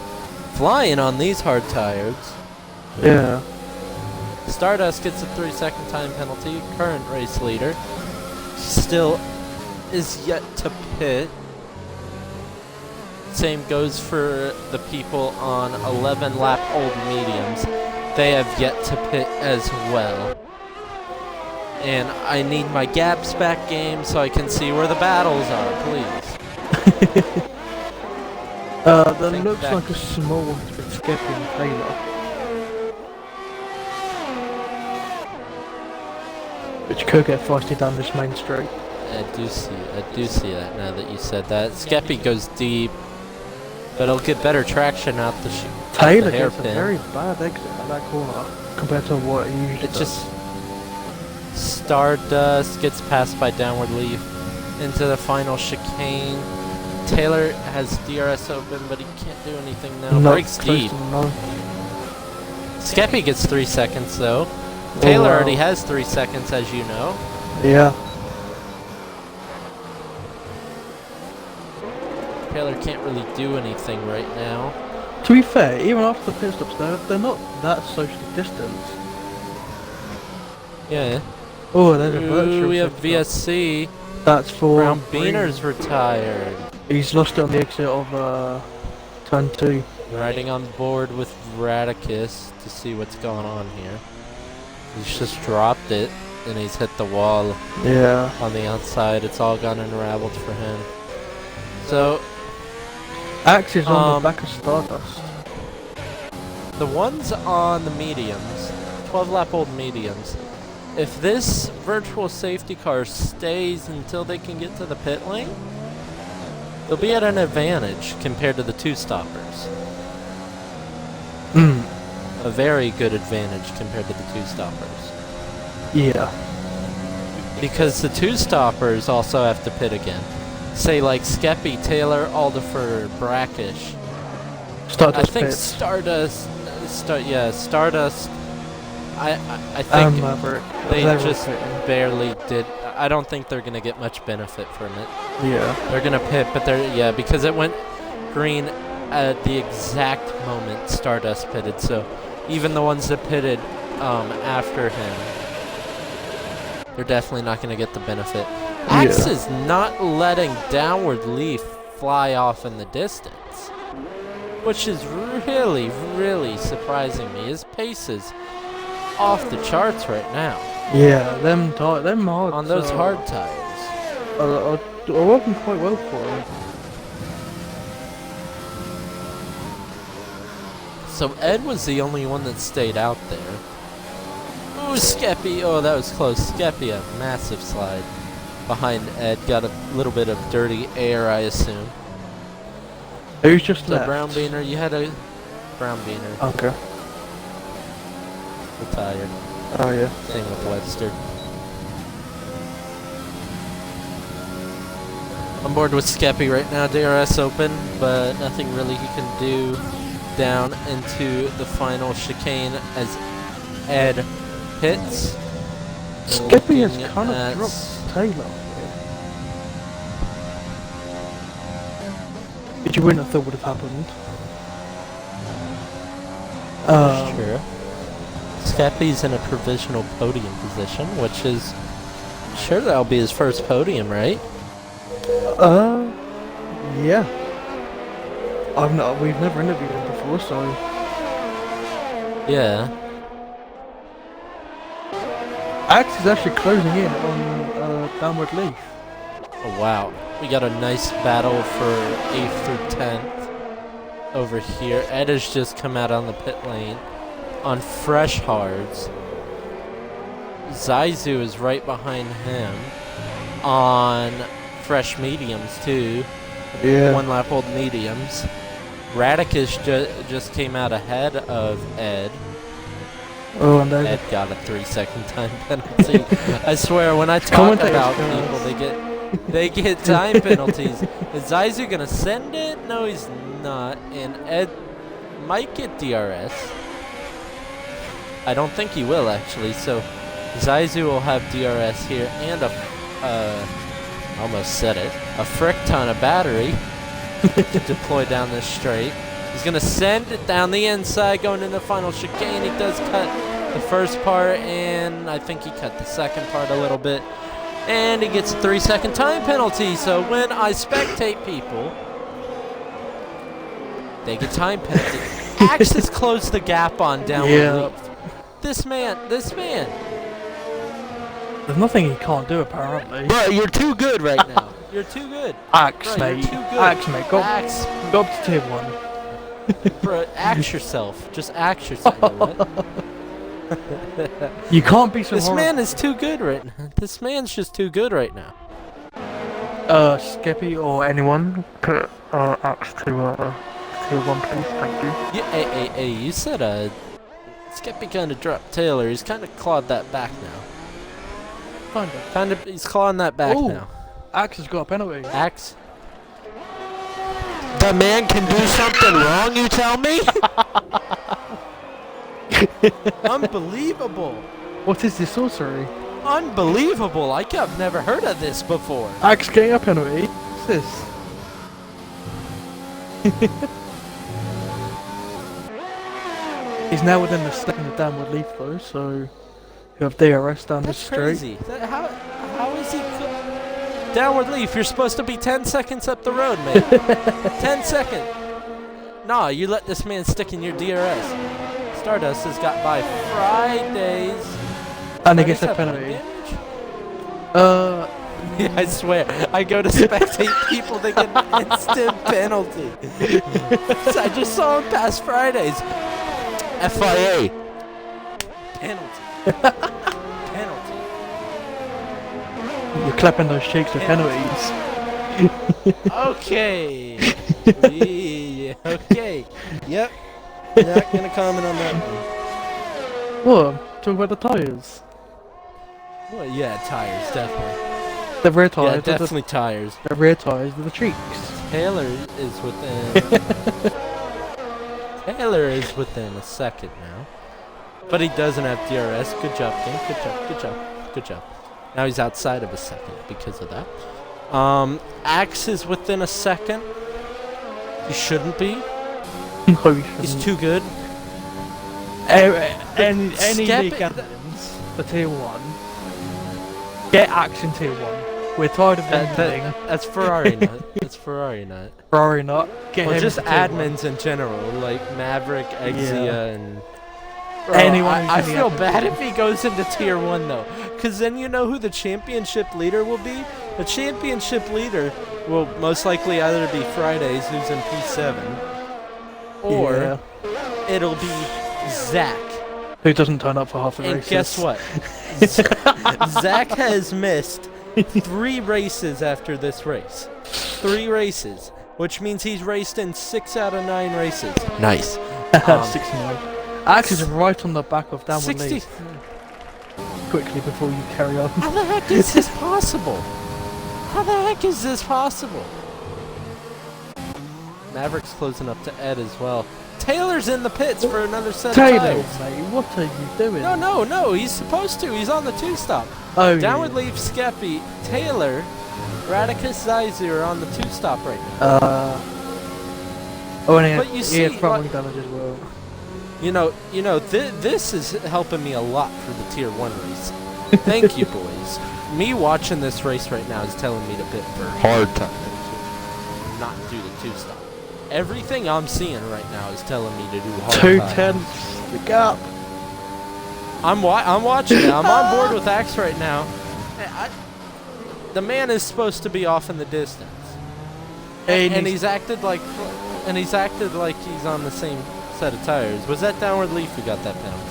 A: flying on these hard tires.
B: Yeah.
A: Stardust gets a 3-second time penalty. Current race leader still is yet to pit. Same goes for the people on 11 lap old mediums. They have yet to pit as well. And I need my gaps back game so I can see where the battles are, please.
B: That
A: Think
B: looks
A: back.
B: like a small one with Skippy and Taylor. Which could get feisty down this main straight.
A: I do see that now that you said that. Skeppy goes deep, but it'll get better traction out the
B: Taylor
A: the
B: gets a
A: hairpin.
B: very bad exit at that corner compared to what he usually
A: It
B: does.
A: just Stardust gets passed by downward Leaf into the final chicane. Taylor has DRS open, but he can't do anything now.
B: Not
A: Breaks
B: close
A: deep.
B: to no.
A: Skeppy gets 3 seconds though. Taylor
B: wow.
A: already has 3 seconds, as you know.
B: Yeah.
A: Taylor can't really do anything right now.
B: To be fair, even after the pit stops, they're not that socially distanced.
A: Yeah.
B: Oh, there's a virtual.
A: Ooh, we have
B: pit stop.
A: VSC.
B: That's for
A: Brown Beaner's retired.
B: He's lost it on the exit of turn 2.
A: Riding on board with Radicus to see what's going on here. He's just dropped it and he's hit the wall
B: Yeah.
A: on the outside. It's all gone unraveled for him. So
B: Axe is on the back of Stardust.
A: the ones on the mediums, 12-lap-old mediums, if this virtual safety car stays until they can get to the pit lane, they'll be at an advantage compared to the two-stoppers. A very good advantage compared to the two-stoppers.
B: Yeah.
A: Because the two-stoppers also have to pit again. Say like Skeppy, Taylor, Alderfer, Brackish.
B: Stardust
A: I think
B: pits.
A: Stardust. I think
B: Maverick.
A: they
B: were
A: just
B: pitting.
A: barely did. I don't think they're gonna get much benefit from it.
B: Yeah.
A: They're gonna pit, but because it went green at the exact moment Stardust pitted. So even the ones that pitted after him, they're definitely not gonna get the benefit. Axe is not letting Downward Leaf fly off in the distance, which is really, really surprising me. His pace is off the charts right now.
B: Yeah, them hard.
A: On those hard tires.
B: Are working quite well for him.
A: So Ed was the only one that stayed out there. Ooh, Skeppy. Oh, that was close. Skeppy, a massive slide behind Ed. Got a little bit of dirty air, I assume.
B: Who's just
A: So
B: left?
A: Brown Beaner, you had a Brown Beaner
B: Okay.
A: retired.
B: Oh yeah.
A: Same with Webster. On board with Skeppy right now, DRS open, but nothing really he can do down into the final chicane as Ed hits.
B: Skeppy has
A: Looking
B: kind
A: at
B: of dropped Taylor. Which you wouldn't have thought would have happened.
A: Sure. Skeppy's in a provisional podium position, which is sure that'll be his first podium, right?
B: Yeah. We've never interviewed him before, so
A: Yeah.
B: Axe is actually closing in on Downward Leaf.
A: Oh, wow. We got a nice battle for 8th through 10th over here. Ed has just come out on the pit lane on fresh hards. Zaizu is right behind him on fresh mediums too.
B: Yeah.
A: 1 lap old mediums. Radikish just came out ahead of Ed.
B: Oh, and
A: Ed got a 3-second time penalty. I swear, when I talk about people, they get time penalties. Is Zaizu gonna send it? No, he's not. And Ed might get DRS. I don't think he will actually. So Zaizu will have DRS here and almost said it, a frick ton of battery to deploy down this straight. He's gonna send it down the inside, going in the final chicane. He does cut the first part, and I think he cut the second part a little bit. And he gets a 3-second time penalty. So when I spectate people, they get time penalty. Axe has closed the gap on Downward Leaf. This man.
B: There's nothing he can't do apparently.
A: Bro, you're too good right now. You're too good.
B: Axe,
A: Bro,
B: mate.
A: you're too good.
B: Axe, mate. Go
A: Axe.
B: up to tier 1.
A: Bro, axe yourself. Just axe yourself. You know what?
B: You can't be so
A: This
B: horrible.
A: man is too good right now. This man's just too good right now.
B: Skeppy or anyone, put Axe to tier 1, please. Thank you.
A: Yeah, hey, you said Skeppy kind of dropped Taylor. He's kind of clawed that back now. He's clawing that back now.
B: Axe has got a penalty.
A: Axe. The man can do something wrong, you tell me? Unbelievable.
B: What is this sorcery?
A: Unbelievable. I've never heard of this before.
B: Axe getting a penalty. What's this? He's now within the second of Downward Leaf though, so you have DRS down the
A: That's
B: straight.
A: crazy. How is he... Downward Leaf, you're supposed to be 10 seconds up the road, man. 10 seconds. Nah, you let this man stick in your DRS. Stardust has got by Fridays.
B: And he gets a
A: Fridays have
B: penalty.
A: damage? Yeah, I swear. I go to spectate people, they get an instant penalty. So I just saw him pass Fridays. FIA. Penalty. Penalty.
B: You're clapping those cheeks for penalties.
A: Okay. Yeah, okay. Yep. Not gonna comment on that one.
B: What? Talk about the tyres.
A: Well, yeah, tires, definitely.
B: The rear tyres.
A: Yeah, definitely tires.
B: The rear tyres with the cheeks.
A: Taylor is within. Taylor is within a second now, but he doesn't have DRS. Good job, King. Good job. Good job. Good job. Now he's outside of a second because of that. Axe is within a second. He shouldn't be.
B: No, you
A: He's
B: shouldn't.
A: too good.
B: Any
A: Skep
B: league
A: it-
B: captains for tier 1. Get Axe in tier 1. We're tired of anything.
A: That's Ferrari nut. That's Ferrari nut.
B: Ferrari not. Get
A: Well,
B: him
A: just
B: into tier 1.
A: admins in general, like Maverick, Exia,
B: Yeah.
A: and...
B: Anyone who's
A: I
B: in the
A: feel
B: admin
A: bad
B: team.
A: if he goes into tier 1 though, because then you know who the championship leader will be? The championship leader will most likely either be Fridays, who's in P7, or
B: Yeah.
A: it'll be Zach.
B: Who doesn't turn up for half the
A: And
B: races.
A: guess what? Zach has missed 3 races after this race. 3 races, which means he's raced in 6 out of 9 races. Nice.
B: 69. Axe is right on the back of downward
A: 60.
B: lead. Quickly before you carry on.
A: How the heck is this possible? How the heck is this possible? Maverick's closing up to Ed as well. Taylor's in the pits for another set of
B: Taylor,
A: tires.
B: mate, what are you doing?
A: No, he's supposed to. He's on the 2-stop.
B: Oh,
A: Downward
B: yeah.
A: leave Skeppy, Taylor, Radicus Zizer are on the 2-stop right now.
B: And he
A: But
B: had,
A: you
B: he had
A: see,
B: front
A: like-
B: wing damage as well.
A: This is helping me a lot for the tier 1 race. Thank you, boys. Me watching this race right now is telling me to pit for hard tires, not do the 2-stop. Everything I'm seeing right now is telling me to do hard tires.
B: 210, the gap.
A: I'm watching it. I'm on board with Axe right now. The man is supposed to be off in the distance, and he's acted like he's on the same set of tires. Was that downward leaf who got that penalty?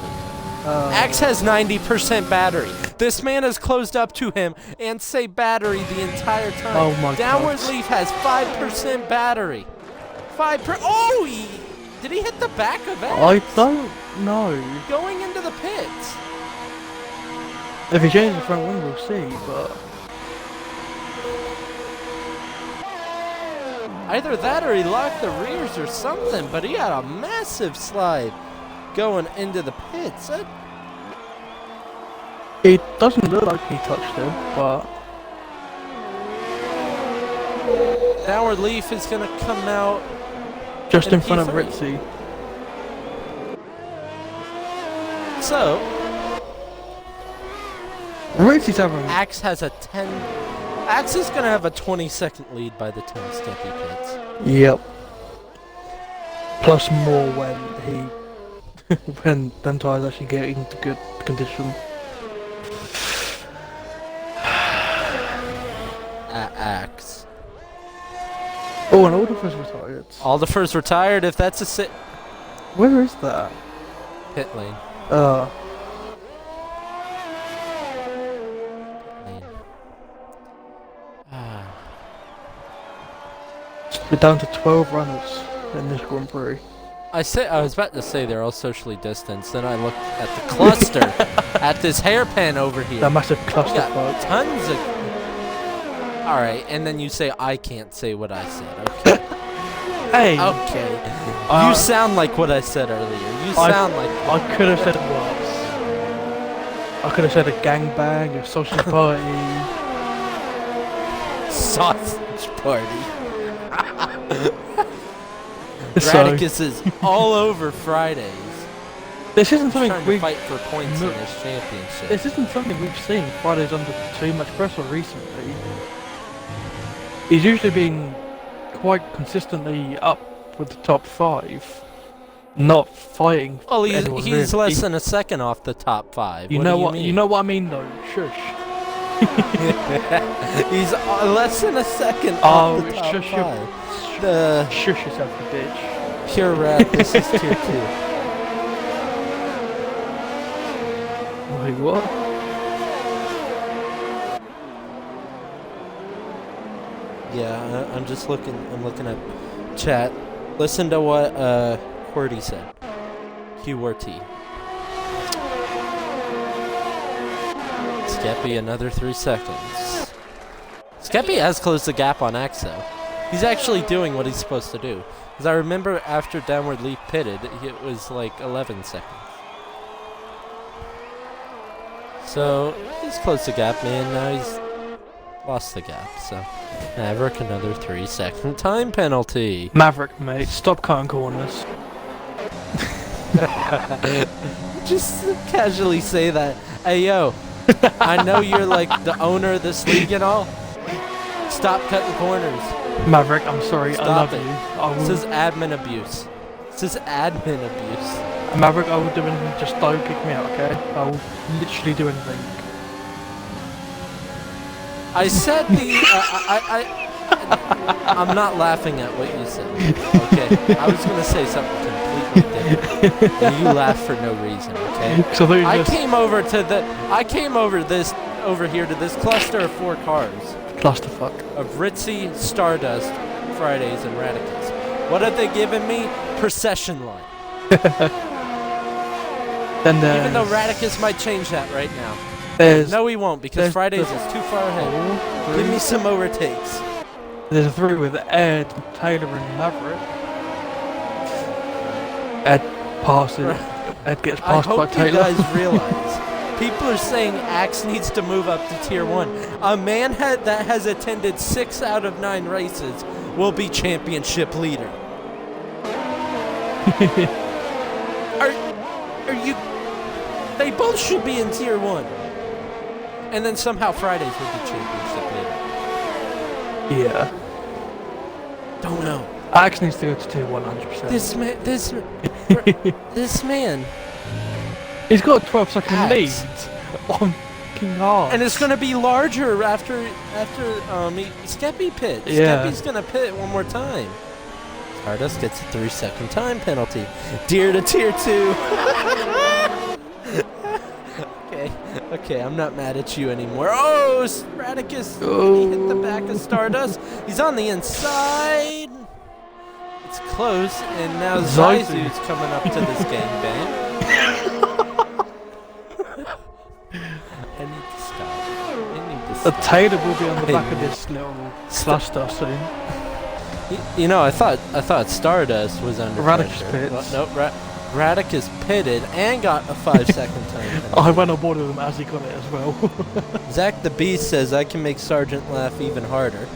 A: Axe has 90% battery. This man has closed up to him and say battery the entire time.
B: Oh my
A: Downward
B: God.
A: leaf has 5% battery. 5%. Oh, did he hit the back of Axe?
B: I don't know.
A: Going into the pits.
B: If he changes the front wing, we'll see, but...
A: Either that or he locked the rears or something, but he had a massive slide going into the pits.
B: It doesn't look like he touched him, but...
A: Downward leaf is going to come out
B: Just in front of
A: P3.
B: Ritzy.
A: So,
B: Ritzy's having...
A: Axe has a 10... Axe is going to have a 20-second lead by the time Steppy pits.
B: Yep. Plus more when he... when them tires actually get into good condition.
A: Axe.
B: Oh, and all the first retired.
A: All the first retired, if that's a sit...
B: Where is that?
A: Pit lane.
B: We're down to 12 runners in this Grand Prix.
A: I was about to say they're all socially distanced, then I looked at the cluster, at this hairpin over here.
B: That massive
A: We got
B: clusterfuck.
A: tons of... Alright, and then you say I can't say what I said, okay?
B: Hey!
A: Okay. You sound like what I said earlier. You sound like...
B: I could have said worse. I could have said a gangbang, a sausage party.
A: Sausage party.
B: So,
A: Radicus is all over Fridays.
B: this isn't
A: Trying
B: something
A: to
B: we've...
A: fight for points
B: No.
A: in this championship.
B: This isn't something we've seen Fridays under too much pressure recently. He's usually been quite consistently up with the top 5. Not fighting.
A: Well,
B: anyone
A: he's
B: really.
A: less than a second off the top 5.
B: You
A: What
B: know
A: do
B: what?
A: mean?
B: You know what I mean, though. Shush.
A: He's less than a second
B: Oh,
A: off the top
B: shush,
A: 5. The
B: Shush yourself, you bitch.
A: pure rat. This is tier 2.
B: Wait, what?
A: Yeah, I'm just looking. I'm looking at chat. Listen to what QWERTY said. QWERTY. Skeppy another 3 seconds. Skeppy has closed the gap on Axo. He's actually doing what he's supposed to do. Because I remember after Downward Leaf pitted, it was like 11 seconds. So he's closed the gap, man. Now he's lost the gap. So Maverick another 3 second time penalty.
B: Maverick, mate, stop cutting corners.
A: Just casually say that. Hey, yo, I know you're like the owner of this league and all. Stop cutting corners.
B: Maverick, I'm sorry,
A: Stop
B: I love
A: it.
B: you. I will,
A: This is admin abuse. This is admin abuse.
B: Maverick, I will do anything, just don't kick me out, okay? I will literally do anything.
A: I said I'm not laughing at what you said. Okay, I was gonna say something completely different, and you laughed for no reason. Okay.
B: So
A: I came over here to this cluster of 4 cars.
B: Clusterfuck.
A: Of Ritzy, Stardust, Fridays, and Radicus. What have they given me? Procession line.
B: Then
A: Even though Radicus might change that right now. No, he won't, because Fridays is too far ahead. Give me some overtakes.
B: There's a 3 with Ed, Taylor, and Maverick. Ed passes. Ed gets passed by
A: I hope you
B: Taylor.
A: guys realize. People are saying Axe needs to move up to Tier 1. A man that has attended 6 out of 9 races will be championship leader. Are you... They both should be in Tier 1. And then somehow Fridays will be championship leader.
B: Yeah.
A: Don't know.
B: Axe needs to go to Tier 100%.
A: This man...
B: He's got a 12-second lead
A: Axe.
B: on fucking hard.
A: And it's going to be larger after Skeppy pits.
B: Yeah.
A: Skeppy's going to pit one more time. Stardust gets a 3-second time penalty. Deer to Tier 2. Okay, I'm not mad at you anymore. Oh, Radicus. He hit the back of Stardust. He's on the inside. It's close, and now Zaizu's coming up to this gangbang. I need to stop.
B: Taylor will be on the back of this little cluster soon.
A: You know, I thought Stardust was under
B: Radicus
A: pressure.
B: pits.
A: Nope, Radicus pitted and got a 5-second time.
B: I went on board with him as he got it as well.
A: Zach the Beast says I can make Sergeant laugh even harder.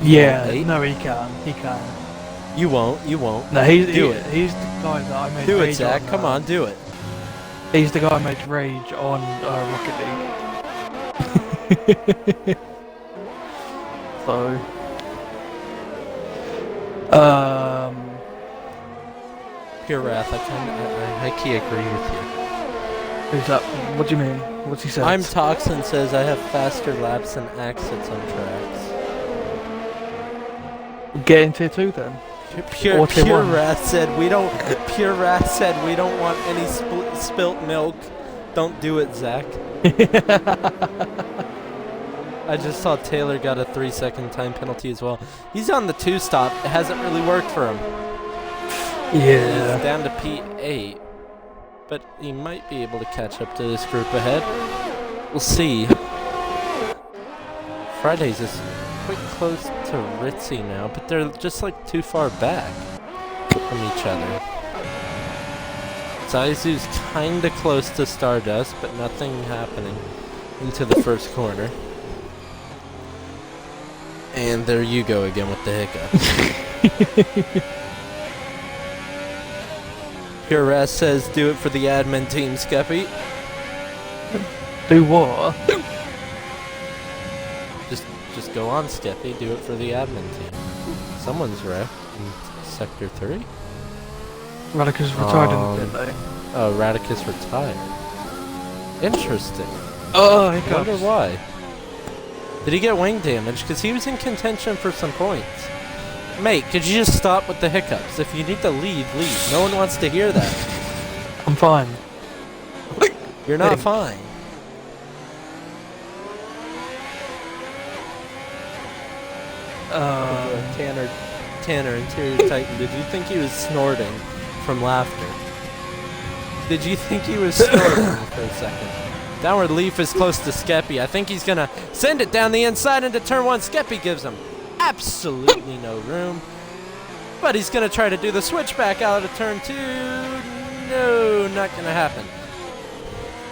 B: Yeah, no, he can. He can.
A: You won't.
B: No, he's the guy that I made
A: Do
B: rage
A: it, Zach.
B: on,
A: Come on, do it.
B: He's the guy I made rage on Rocket League. So,
A: Pure Wrath, I agree with you.
B: who's that? What do you mean? What's he saying?
A: I'm Toxin says I have faster laps than Axits on tracks.
B: Get in Tier 2 then.
A: Pure Wrath said we don't. Pure Wrath said we don't want any spilt milk. Don't do it, Zach. I just saw Taylor got a 3-second time penalty as well. He's on the 2-stop. It hasn't really worked for him.
B: Yeah.
A: He's down to P8, but he might be able to catch up to this group ahead. We'll see. Fridays is quite close to Ritzy now, but they're just like too far back from each other. Zaizu's kinda close to Stardust, but nothing happening into the first corner. And there you go again with the hiccup. Pure Rest says, do it for the admin team, Skeppy.
B: Do what?
A: Just go on, Skeppy. Do it for the admin team. Someone's wrecked in Sector 3.
B: Radicus retired in the pit though.
A: Oh, Radicus retired. Interesting.
B: Oh,
A: I wonder why. Did he get wing damage? Because he was in contention for some points. Mate, could you just stop with the hiccups? If you need to leave, leave. No one wants to hear that.
B: I'm fine.
A: You're not fine. Tanner, Interior Titan, did you think he was snorting from laughter? Did you think he was snorting for a second? Downward leaf is close to Skeppy. I think he's going to send it down the inside into turn 1. Skeppy gives him absolutely no room. But he's going to try to do the switchback out of turn 2. No, not going to happen.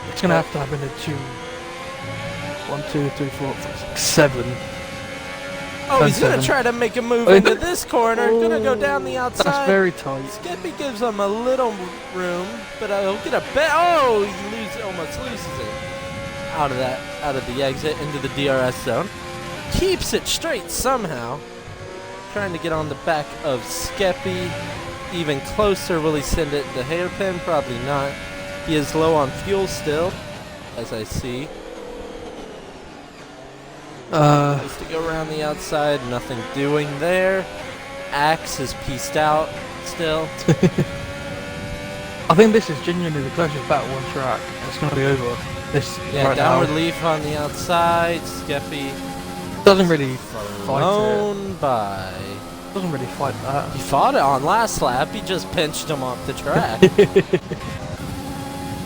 B: It's going to have to happen in 2. 1, 2, 3, 4, 5, 6, 7.
A: Oh, he's going to try to make a move into this corner. Going to go down the outside.
B: That's very tight.
A: Skeppy gives him a little room, but he'll get a bet. Oh, he almost loses it out of the exit into the DRS zone. Keeps it straight somehow. Trying to get on the back of Skeppy. Even closer. Will he send it to hairpin? Probably not. He is low on fuel still, as I see. Just to go around the outside, nothing doing there. Axe is pieced out still.
B: I think this is genuinely the closest battle on track. It's going to be over. This right
A: downward
B: now.
A: leaf on the outside. Skeppy
B: Doesn't really fight
A: blown by.
B: Doesn't really fight that.
A: He fought it on last lap. He just pinched him off the track.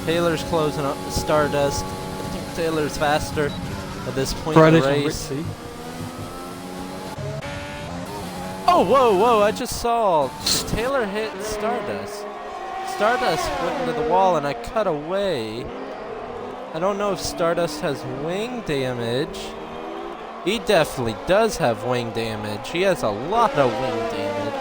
A: Taylor's closing up the Stardust. I think Taylor's faster at this point in the race. Oh, whoa, I just saw Taylor hit Stardust. Stardust went into the wall and I cut away. I don't know if Stardust has wing damage. He definitely does have wing damage. He has a lot of wing damage.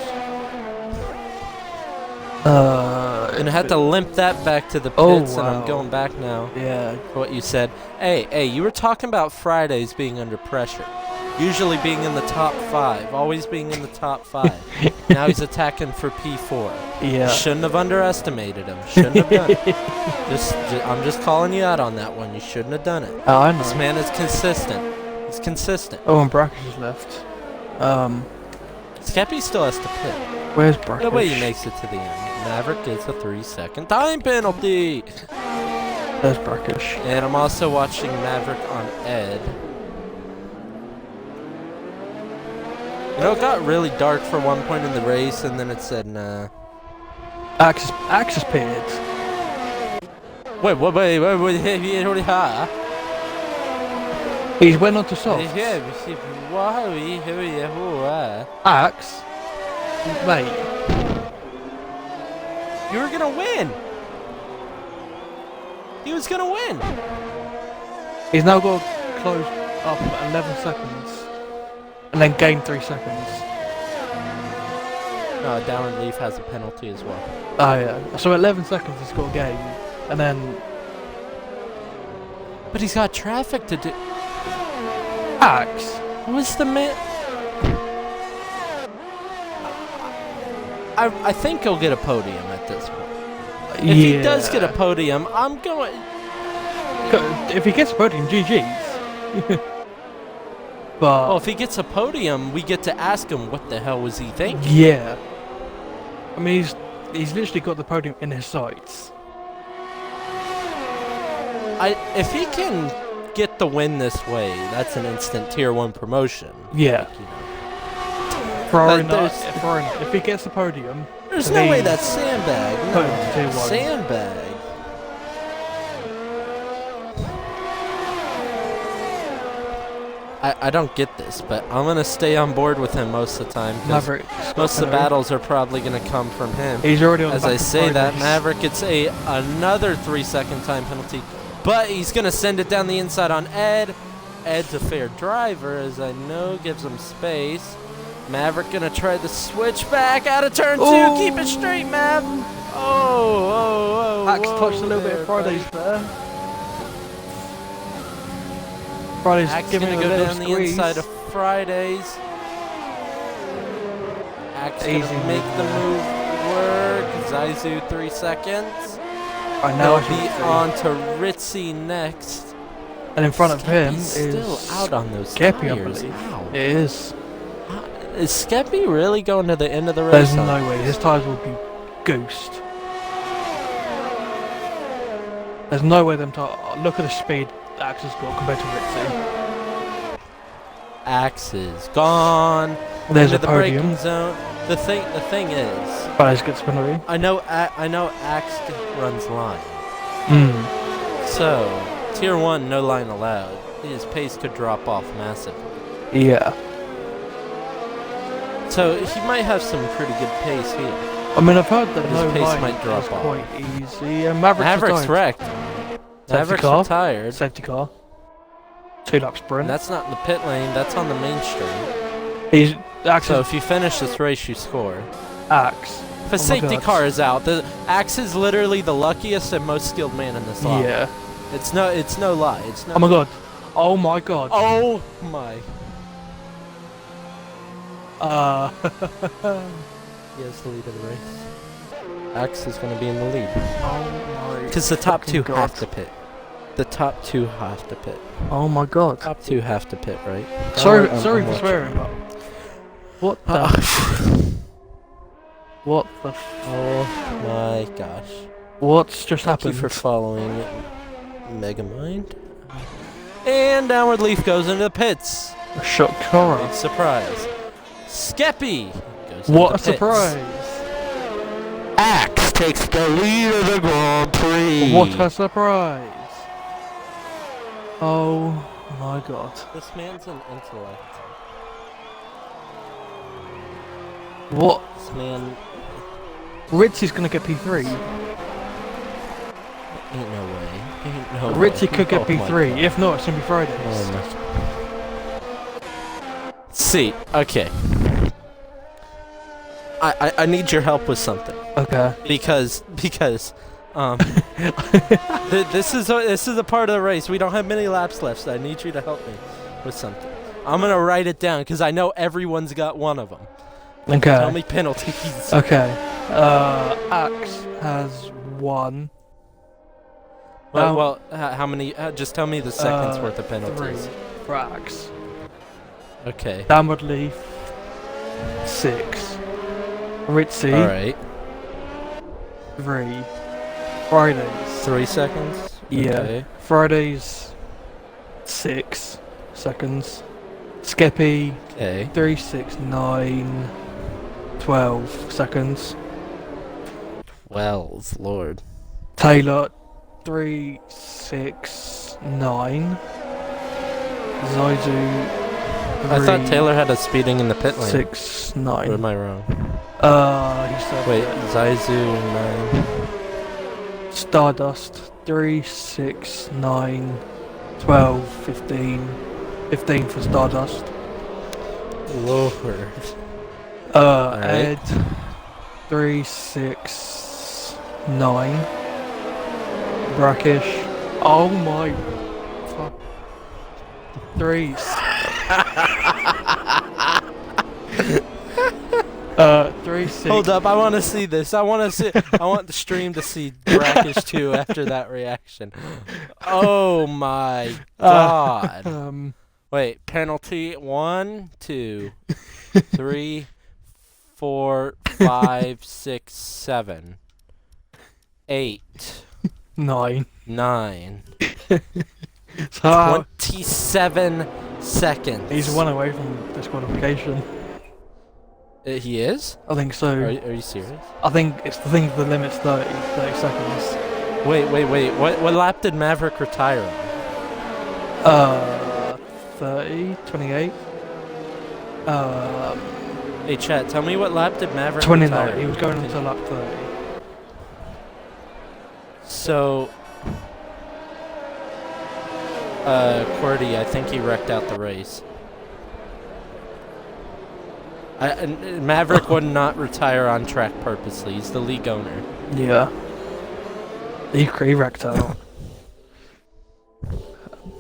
A: And I had to limp that back to the pits, and I'm going back now.
B: Yeah.
A: For what you said. Hey, you were talking about Fridays being under pressure. Usually being in the top 5. Always being in the top 5. Now he's attacking for P4.
B: Yeah.
A: Shouldn't have underestimated him. Shouldn't have done it. I'm just calling you out on that one. You shouldn't have done it.
B: Oh, I know.
A: This man is consistent. He's consistent.
B: Oh, and Brackish is left.
A: Skeppy still has to pit.
B: Where's Brackish?
A: No way he makes it to the end. Maverick gets a 3-second time penalty.
B: There's Brackish.
A: And I'm also watching Maverick on Ed. You know, it got really dark for one point in the race, and then it said, nah.
B: Axe is pitted.
A: Wait,
B: He's went on to soft. Axe? Mate.
A: You were gonna win. He was gonna win.
B: He's now got to close up 11 seconds. And then gain 3 seconds.
A: No, downward leaf has a penalty as well.
B: Oh yeah. So 11 seconds he's got to gain. And then...
A: But he's got traffic to do.
B: Axe?
A: What's the man? I think he'll get a podium at this point. If he does get a podium, I'm going...
B: If he gets a podium, GG's. But...
A: Well, if he gets a podium, we get to ask him what the hell was he thinking.
B: Yeah. I mean, he's literally got the podium in his sights.
A: If he can get the win this way, that's an instant tier 1 promotion.
B: Yeah.
A: Like, you know.
B: Ferrari not. If he gets the podium...
A: There's no way that's sandbag.
B: No,
A: sandbag. I don't get this, but I'm going to stay on board with him most of the time.
B: Maverick.
A: Most of the battles are probably going to come from him.
B: He's already on the
A: As I say that, Maverick gets another 3-second time penalty, but he's going to send it down the inside on Ed. Ed's a fair driver, as I know, gives him space. Maverick going to try the switch back out of turn 2. Keep it straight, Mav.
B: Axe touched a little bit of Friday's there. Friday's
A: Axe
B: giving
A: gonna
B: it a
A: go
B: little
A: down
B: squeeze.
A: the inside of Fridays. Axe gonna make the move work. Zaizu 3 seconds.
B: Right now
A: He'll be on to Ritzy next.
B: And in front of him
A: Skeppy's
B: is
A: still out on those
B: Skeppy, I
A: tires.
B: believe.
A: Ow.
B: It is.
A: Is Skeppy really going to the end of the race?
B: There's no way. His tires will be goosed. There's no way them tires... Look at the speed Axe has got compared to Ritzy.
A: Axes. Gone.
B: There's
A: Into
B: a
A: the
B: podium.
A: braking zone. The thing is,
B: Fires gets penalty.
A: I know Axe runs line. So, Tier 1, no line allowed. His pace could drop off massively.
B: Yeah.
A: So, he might have some pretty good pace here.
B: I mean, I've heard that
A: His
B: no
A: pace
B: line
A: might drop
B: is
A: off.
B: quite easy. And Maverick's retired.
A: wrecked. Maverick's
B: car.
A: retired.
B: Safety car. 2-lap sprint.
A: And that's not in the pit lane, that's on the main street.
B: He's Axe.
A: So if you finish this race, you score.
B: Axe.
A: If a safety car is out, the Axe is literally the luckiest and most skilled man in this lot.
B: Yeah.
A: It's no lie. It's no.
B: Oh my god. Oh my god.
A: Oh my. He has the lead of the race. Axe is going to be in the lead.
B: Oh my.
A: Because the top two
B: God.
A: have to pit. The top two have to pit.
B: Oh my god.
A: Top two have to pit, right?
B: Sorry
A: I'm
B: for
A: watching.
B: swearing, but what the what the
A: Oh my gosh.
B: what's just
A: Thank you
B: happened?
A: for following Megamind. And downward leaf goes into the pits.
B: Shock horror.
A: Big surprise. Skeppy goes
B: What a
A: into the pits.
B: surprise!
A: Axe takes the lead of the Grand Prix.
B: What a surprise! Oh my god.
A: This man's an intellect.
B: What?
A: This man
B: Richie's gonna get P3.
A: ain't no way. Ain't no
B: Richie
A: way.
B: could get
A: Oh my
B: P3.
A: God.
B: If not, it's gonna be Fridays.
A: Oh my. See, okay. I need your help with something.
B: Okay.
A: Because this is a part of the race. We don't have many laps left, so I need you to help me with something. I'm gonna write it down because I know everyone's got one of them.
B: Okay.
A: Tell me penalties.
B: Okay. Axe has 1.
A: Well, how many? Just tell me the seconds worth of penalties.
B: 3 for Axe.
A: Okay.
B: Downward leaf. 6. Ritzy.
A: All right.
B: 3. Fridays.
A: 3 seconds.
B: Yeah.
A: Okay.
B: Fridays. 6 seconds. Skeppy.
A: Okay.
B: 3, 6, 9. 12 seconds.
A: 12, Lord.
B: Taylor. 3, 6, 9. Zaizu.
A: I thought Taylor had us speeding in the pit lane.
B: 6,
A: Or
B: 9.
A: am I wrong?
B: He said.
A: Wait, Zaizu 9.
B: Stardust. 3, 6, 9, 12, 15. 15 for Stardust.
A: Lord.
B: Ed. 3, 6, 9. Brackish. Oh my. Fuck. 3. 3, 6.
A: Hold up, I want to see this. I want the stream to see Brackish too after that reaction. Oh my god. Wait, penalty 1, 2, 3, 4, 5, 6, 7, 8,
B: 9.
A: 9.
B: So
A: 27 seconds.
B: he's 1 away from disqualification.
A: He is?
B: I think so.
A: Are you serious?
B: I think the limit's 30 seconds.
A: Wait. What lap did Maverick retire on?
B: 30, 28.
A: Hey chat, tell me what lap did Maverick
B: 29.
A: retire?
B: He was going until lap 30.
A: So, Cordy, I think he wrecked out the race. Maverick would not retire on track purposely. He's the league owner.
B: Yeah. He wrecked out.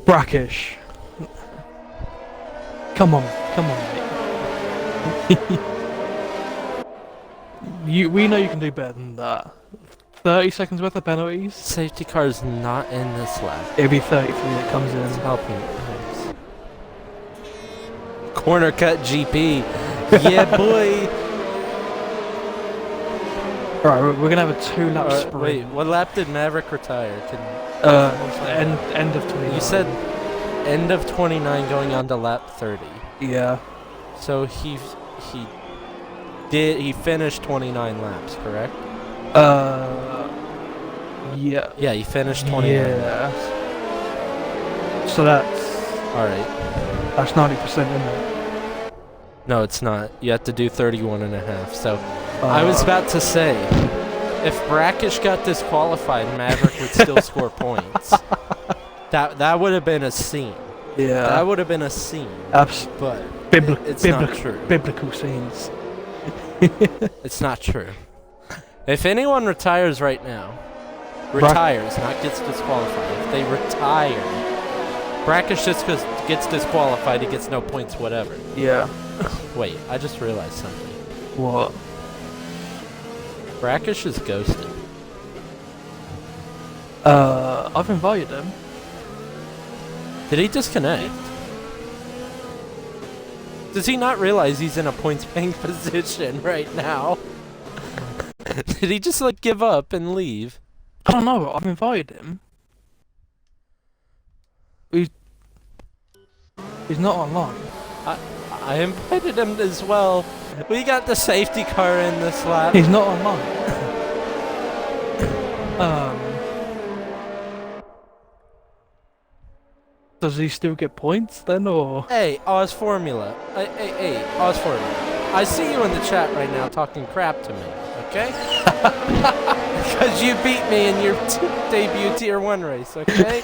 B: Brackish. Come on, mate. We know you can do better than that. 30 seconds worth of penalties.
A: Safety car is not in this lap.
B: It'll be 33 that comes
A: It's
B: in.
A: helping. Corner cut GP. Yeah, boy.
B: Right, we're gonna have a 2-lap sprint.
A: Wait, what lap did Maverick retire?
B: End of 29.
A: You said end of 29 going on to lap 30.
B: Yeah.
A: So he finished 29 laps, correct?
B: Yeah.
A: Yeah, he finished 29 laps.
B: So that's
A: Alright.
B: 90%, isn't it?
A: No, it's not. You have to do 31 and a half. So I was about to say, if Brackish got disqualified, Maverick would still score points. That would have been a scene.
B: Yeah.
A: That would have been a scene. But it's not true.
B: Biblical scenes.
A: It's not true. If anyone retires right now, retires, not gets disqualified. If they retire, Brackish just gets disqualified. He gets no points, whatever.
B: Yeah.
A: Wait, I just realized something.
B: What?
A: Brackish is ghosted.
B: I've invited him.
A: Did he disconnect? Does he not realize he's in a points-paying position right now? Did he just like give up and leave?
B: I don't know. I've invited him. He's not online.
A: I invited him as well. We got the safety car in this lap.
B: He's not online. Does he still get points then, or?
A: Hey, Oz Formula. Hey, Oz Formula. I see you in the chat right now talking crap to me, okay? Because you beat me in your debut Tier 1 race, okay?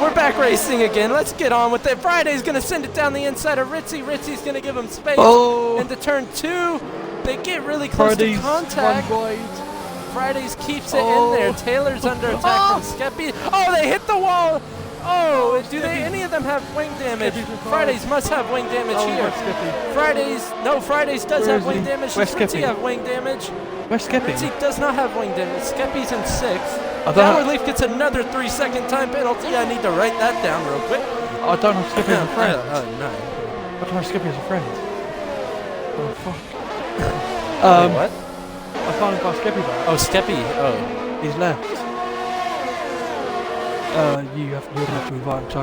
A: We're back racing again. Let's get on with it. Friday's going to send it down the inside of Ritzy. Ritzy's going to give him space.
B: Oh.
A: Into turn 2. They get really close to contact.
B: One wide.
A: Fridays keeps it in there. Taylor's under attack from Skeppy. Oh, they hit the wall. Oh, do they? Any of them have wing damage? Fridays must have wing damage here. Fridays does have wing damage. Does Ritzy have wing damage?
B: Where's Skeppy?
A: Ritzy does not have wing damage. Skeppy's in 6th. Downward Leaf gets another 3-second time penalty. I need to write that down real quick.
B: I don't have Skeppy as a friend.
A: Oh, no.
B: I don't have Skeppy as a friend. Oh, fuck.
A: Wait, what?
B: I finally got Skeppy back.
A: Oh, Skeppy. Oh.
B: He's left. You have to invite him, so I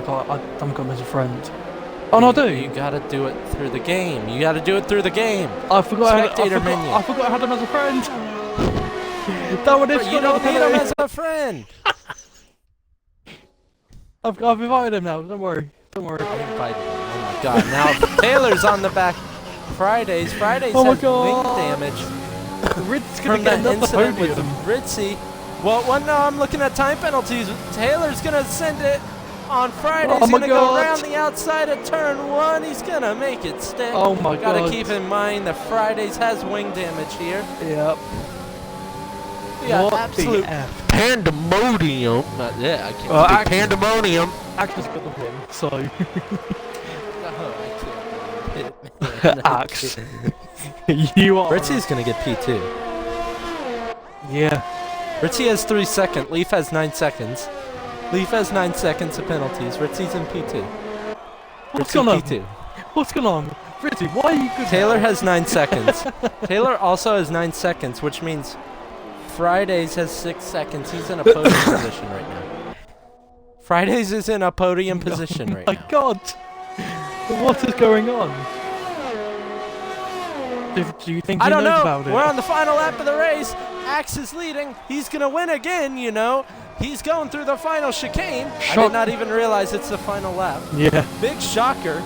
B: haven't got him as a friend. Oh, no, I do.
A: You gotta do it through the game. You gotta do it through the game.
B: I forgot
A: I forgot
B: I had him as a friend. That one is.
A: You don't need him as a friend.
B: I've invited him now. Don't worry.
A: I invited him. Oh my god. Now Taylor's on the back. Fridays has wing damage.
B: Ritz
A: from that incident with Ritzy. Well, no, I'm looking at time penalties. Taylor's gonna send it on Friday. He's gonna go around the outside of turn 1. He's gonna make it stick.
B: Oh my god.
A: Gotta keep in mind that Fridays has wing damage here.
B: Yep.
A: Yeah, absolute pandemonium. I can't. Pandemonium.
B: Axel's got the win, so.
A: I can't.
B: Axe. You are.
A: Ritzy's gonna get P2.
B: Yeah.
A: Ritzy has 3 seconds. Leaf has 9 seconds. Leaf has 9 seconds of penalties. Ritzy's in P2.
B: What's going on?
A: P2.
B: What's going on? Ritzy, why are you good?
A: Taylor has 9 seconds. Taylor also has 9 seconds, which means Fridays has 6 seconds. He's in a podium position right now. Fridays is in a podium position right now.
B: Oh my god! What is going on? Do you think he knows about it?
A: We're on the final lap of the race. Axe is leading. He's going to win again, you know. He's going through the final chicane. I did not even realize it's the final lap.
B: Yeah.
A: Big shocker.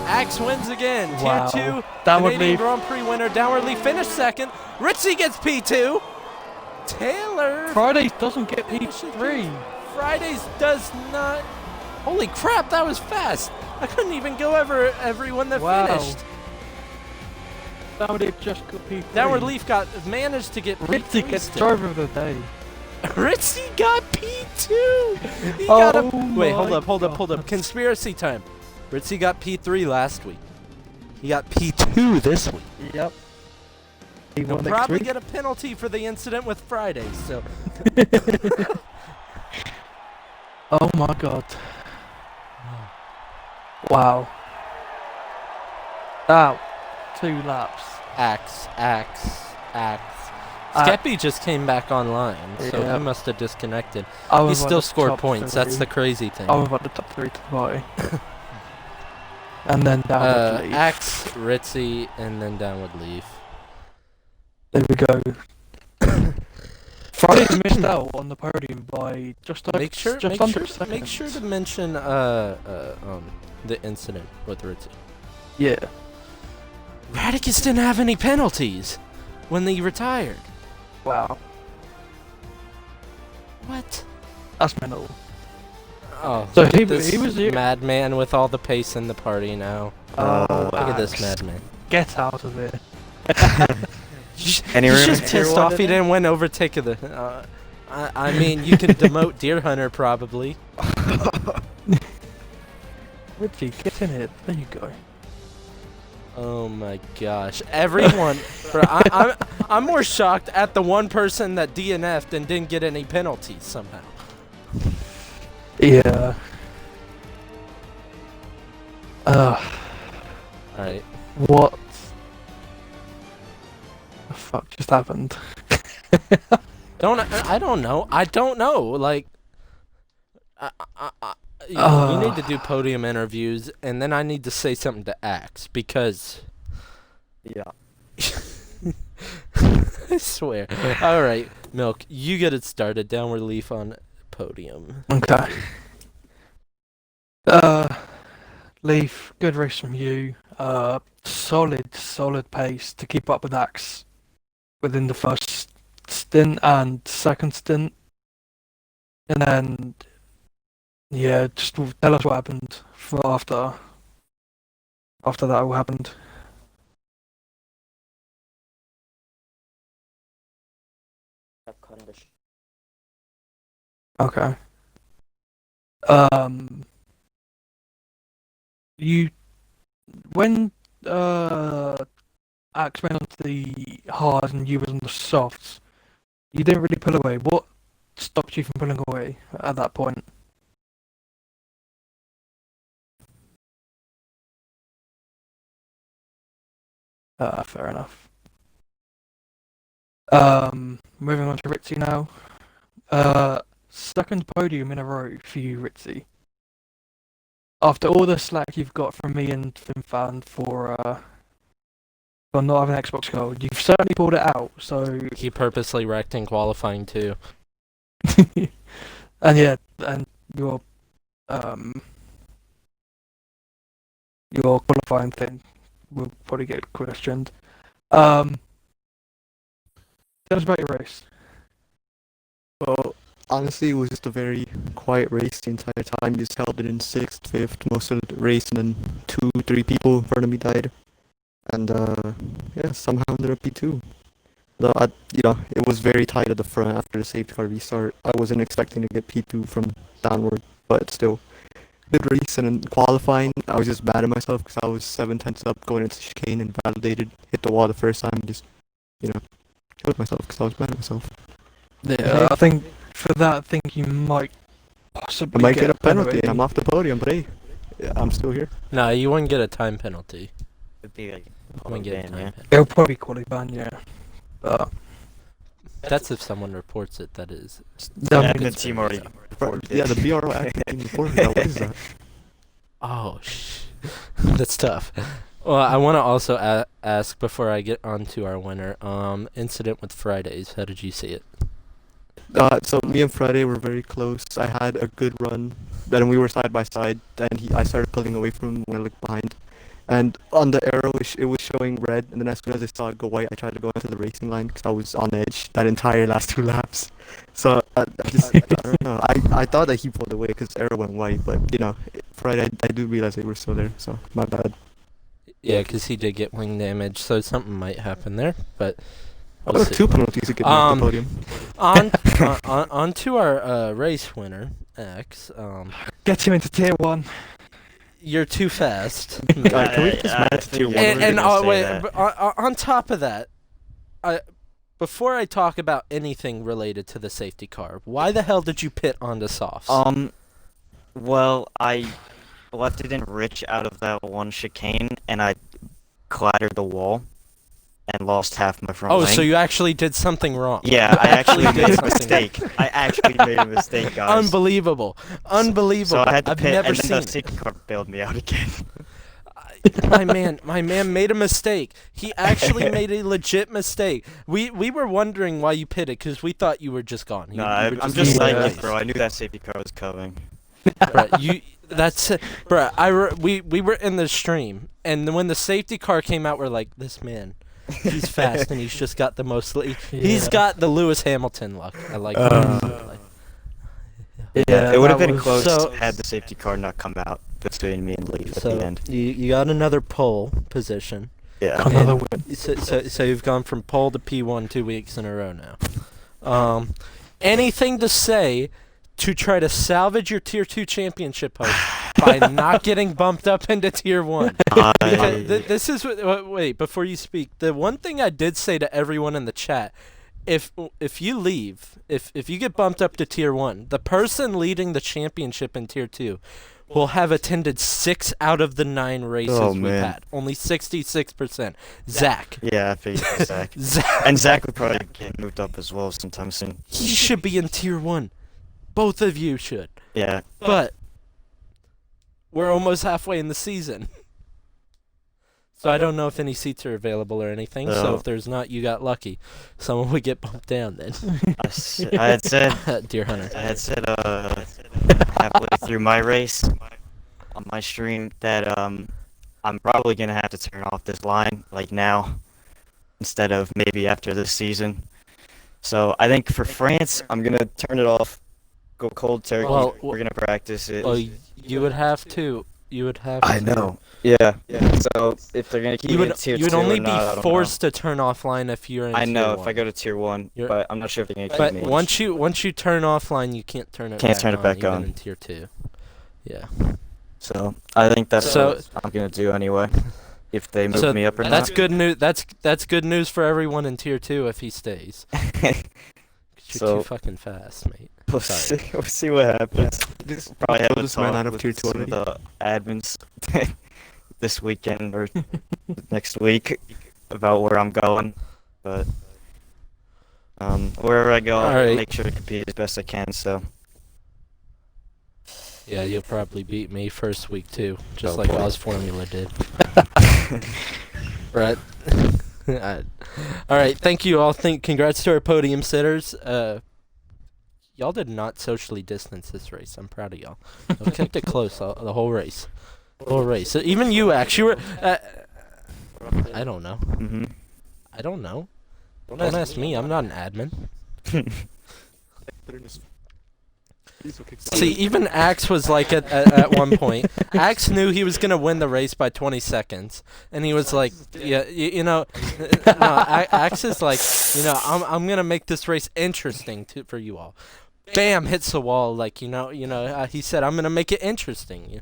A: Axe wins again.
B: Wow.
A: Tier 2.
B: Downward
A: Canadian
B: Leaf.
A: Grand Prix winner. Downward Leaf finished 2nd. Ritzy gets P2. Taylor.
B: Fridays doesn't get P3.
A: Fridays does not. Holy crap, that was fast. I couldn't even go over everyone that finished.
B: Downward Leaf just got P3.
A: Downward Leaf managed to get P3.
B: Ritzy gets driver of the day.
A: Ritzy got P2. Wait, hold up. Conspiracy time. Ritzy got P3 last week. He got P2 this week.
B: Yep.
A: He'll probably get a penalty for the incident with Fridays. So.
B: Oh my god. Wow. That 2 laps.
A: Axe. Skeppy just came back online, so he must have disconnected. He still scored points. That's the crazy thing.
B: I was about the top 3 to buy. and then downward leaf.
A: Axe, Ritzy, and then downward leaf.
B: There we go. Friday missed out on the podium by just under a second.
A: Make sure to mention the incident with Ritzy.
B: Yeah.
A: Radicus didn't have any penalties when they retired.
B: Wow.
A: What?
B: That's mental.
A: Oh,
B: So he
A: this
B: was here.
A: madman with all the pace in the party now.
B: Oh,
A: Look at this
B: Axe.
A: madman.
B: Get out of here.
A: He's
C: Any room
A: just
C: in tier
A: pissed
C: one
A: off he
C: today?
A: didn't win overtake of the. I mean, you can demote Deer Hunter probably.
B: Richie, get in here. There you go.
A: Oh my gosh! Everyone, bro, I'm more shocked at the one person that DNF'd and didn't get any penalties somehow.
B: Yeah.
A: All right.
B: What the fuck just happened?
A: I don't know. I don't know. Like, you need to do podium interviews, and then I need to say something to Axe because.
C: Yeah.
A: I swear. All right, Milk, you get it started. Downward leaf on podium.
B: Okay. Leaf, good race from you. Solid pace to keep up with Axe within the first stint and second stint. And then, yeah, just tell us what happened for after that, what happened. Okay. You when Axe went onto the hard and you was on the softs, you didn't really pull away. What stopped you from pulling away at that point? Fair enough. Moving on to Ritzy now. Second podium in a row for you, Ritzy. After all the slack you've got from me and FinFan for not having Xbox Gold, you've certainly pulled it out. So
A: He purposely wrecked in qualifying too.
B: and yeah, and your qualifying thing will probably get questioned. Tell us about your race.
C: Well, honestly, it was just a very quiet race the entire time. Just held it in 6th, 5th, most of the race, and then 2, 3 people in front of me died. And yeah, somehow ended up P2. Though it was very tight at the front after the safety car restart. I wasn't expecting to get P2 from downward, but still, good race. And in qualifying, I was just mad at myself because I was 7/10 up going into chicane and validated, hit the wall the first time, just killed myself because I was mad at myself.
B: Yeah, I think for that, I think you might possibly
C: I might get a penalty. I'm off the podium, but hey, I'm still here.
A: No, you wouldn't get a time penalty.
D: It'd be like
A: You wouldn't get a time penalty.
B: It'll probably qualify ban, yeah. But
A: That's if someone reports it. That is.
D: yeah,
B: that
D: the team already reported
C: Yeah,
D: it.
C: the BRO active team reported that. What is that?
A: Oh, that's tough. Well, I want to also ask before I get on to our winner. Incident with Fridays. How did you see it?
C: So me and Friday were very close. I had a good run. Then we were side by side. Then I started pulling away from him when I looked behind. And on the arrow, it was showing red. And then as soon as I saw it go white, I tried to go into the racing line because I was on edge that entire last 2 laps. So I don't know. I thought that he pulled away because arrow went white. But Friday, I do realize they were still there. So my bad.
A: Yeah, because he did get wing damage, so something might happen there. But
C: I
A: we'll
C: got
A: see.
C: 2 penalties to get me off the podium.
A: On to our race winner, X.
B: get him into tier 1.
A: You're too fast.
C: Can we just match
D: think
C: tier
D: you
C: 1?
D: were
A: and
D: gonna say
A: wait,
D: that.
A: on top of that, before I talk about anything related to the safety car, why the hell did you pit onto softs?
D: Well, I left it in rich out of that one chicane, and I clattered the wall and lost half my front
A: Oh,
D: wing.
A: so you actually did something wrong.
D: Yeah, I actually
A: Actually
D: made
A: did
D: a
A: something
D: mistake. I actually made a mistake, guys.
A: Unbelievable. Unbelievable.
D: So I had to
A: I've
D: pit,
A: never
D: and
A: seen
D: then the
A: it.
D: safety car bailed me out again.
A: my man made a mistake. He actually made a legit mistake. We were wondering why you pitted because we thought you were just gone.
D: No,
A: You were
D: I'm just
A: in the
D: psychic,
A: race.
D: bro. I knew that safety car was coming.
A: Bruh, that's it. Bruh, we were in the stream, and when the safety car came out, we're like, this man, he's fast, and he's just got the most. He's got the Lewis Hamilton luck. I like that.
D: Yeah, it would have
B: that
D: been
B: was-
D: close
A: so-
D: had the safety car not come out between me and Leaf at
A: So
D: the end.
A: you got another pole position.
D: Yeah.
B: Another win.
A: So you've gone from pole to P1 2 weeks in a row now. Anything to say to try to salvage your Tier 2 championship hope by not getting bumped up into Tier 1? Because this is wait, before you speak, the one thing I did say to everyone in the chat, if you leave, if you get bumped up to Tier 1, the person leading the championship in Tier 2 will have attended 6 out of the 9 races
D: Oh,
A: we've
D: man.
A: had. Only 66%. Zach.
D: Yeah, I figured it was Zach.
A: Zach.
D: And Zach would probably get moved up as well sometime soon.
A: He should be in Tier 1. Both of you should.
D: Yeah.
A: But we're almost halfway in the season. So I don't know if any seats are available or anything. So
D: No.
A: if there's not, you got lucky. Someone would get bumped down then.
D: I had said,
A: Dear Hunter.
D: halfway through my race on my stream that I'm probably gonna have to turn off this line like now instead of maybe after this season. So I think for France, I'm gonna turn it off, go cold turkey.
A: Well,
D: We're gonna practice it.
A: Well, you would have to. You would have.
D: I
A: to.
D: know. Yeah. So if they're gonna keep
A: You
D: me in
A: would.
D: tier
A: You would
D: 2 or
A: only
D: not, I
A: be
D: don't know.
A: forced to turn offline if you're in.
D: I know
A: Tier
D: if
A: 1.
D: I go to tier 1,
A: You're-
D: but I'm not sure if they're gonna keep
A: But
D: me.
A: once you turn offline, you can't turn it.
D: Can't
A: back
D: turn it
A: on,
D: back
A: even
D: on.
A: in Tier 2. Yeah.
D: So I think that's
A: So-
D: what I'm gonna do anyway. If they move
A: So
D: me up or
A: that's
D: not.
A: good news. That's good news for everyone in Tier 2 if he stays. 'Cause you're
D: So-
A: too fucking fast, mate.
D: We'll
A: Sorry.
D: see. We'll see what happens.
C: This
D: Probably have a
C: this man
D: talk
C: out of
D: with
C: tier 2
D: some of
C: already.
D: the admins this weekend or next week about where I'm going. But wherever I go, I'll
A: Alright.
D: make sure to compete as best I can. So
A: Yeah, you'll probably beat me first week too, just
D: Oh,
A: like
D: boy.
A: Oz Formula did. Right. All right. Thank you all. Congrats to our podium sitters. Y'all did not socially distance this race. I'm proud of y'all. Y'all kept it close the whole race. Whole race. Even you, Ax, you were. I don't know.
D: hmm
A: I don't know. Don't ask me. I'm not an admin. See, even Axe was like at one point. Axe knew he was gonna win the race by 20 seconds, and he was like, "Yeah, you know, no." Axe is like, you know, I'm gonna make this race interesting for you all. Bam, hits the wall. Like, you know, he said, "I'm gonna make it interesting."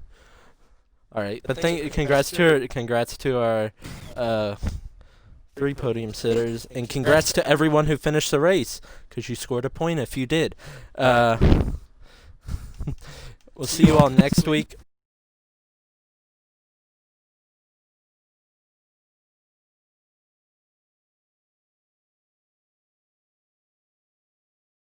A: All right, but congrats to our 3 podium sitters, and congrats to everyone who finished the race, because you scored a point if you did. We'll see you all next week.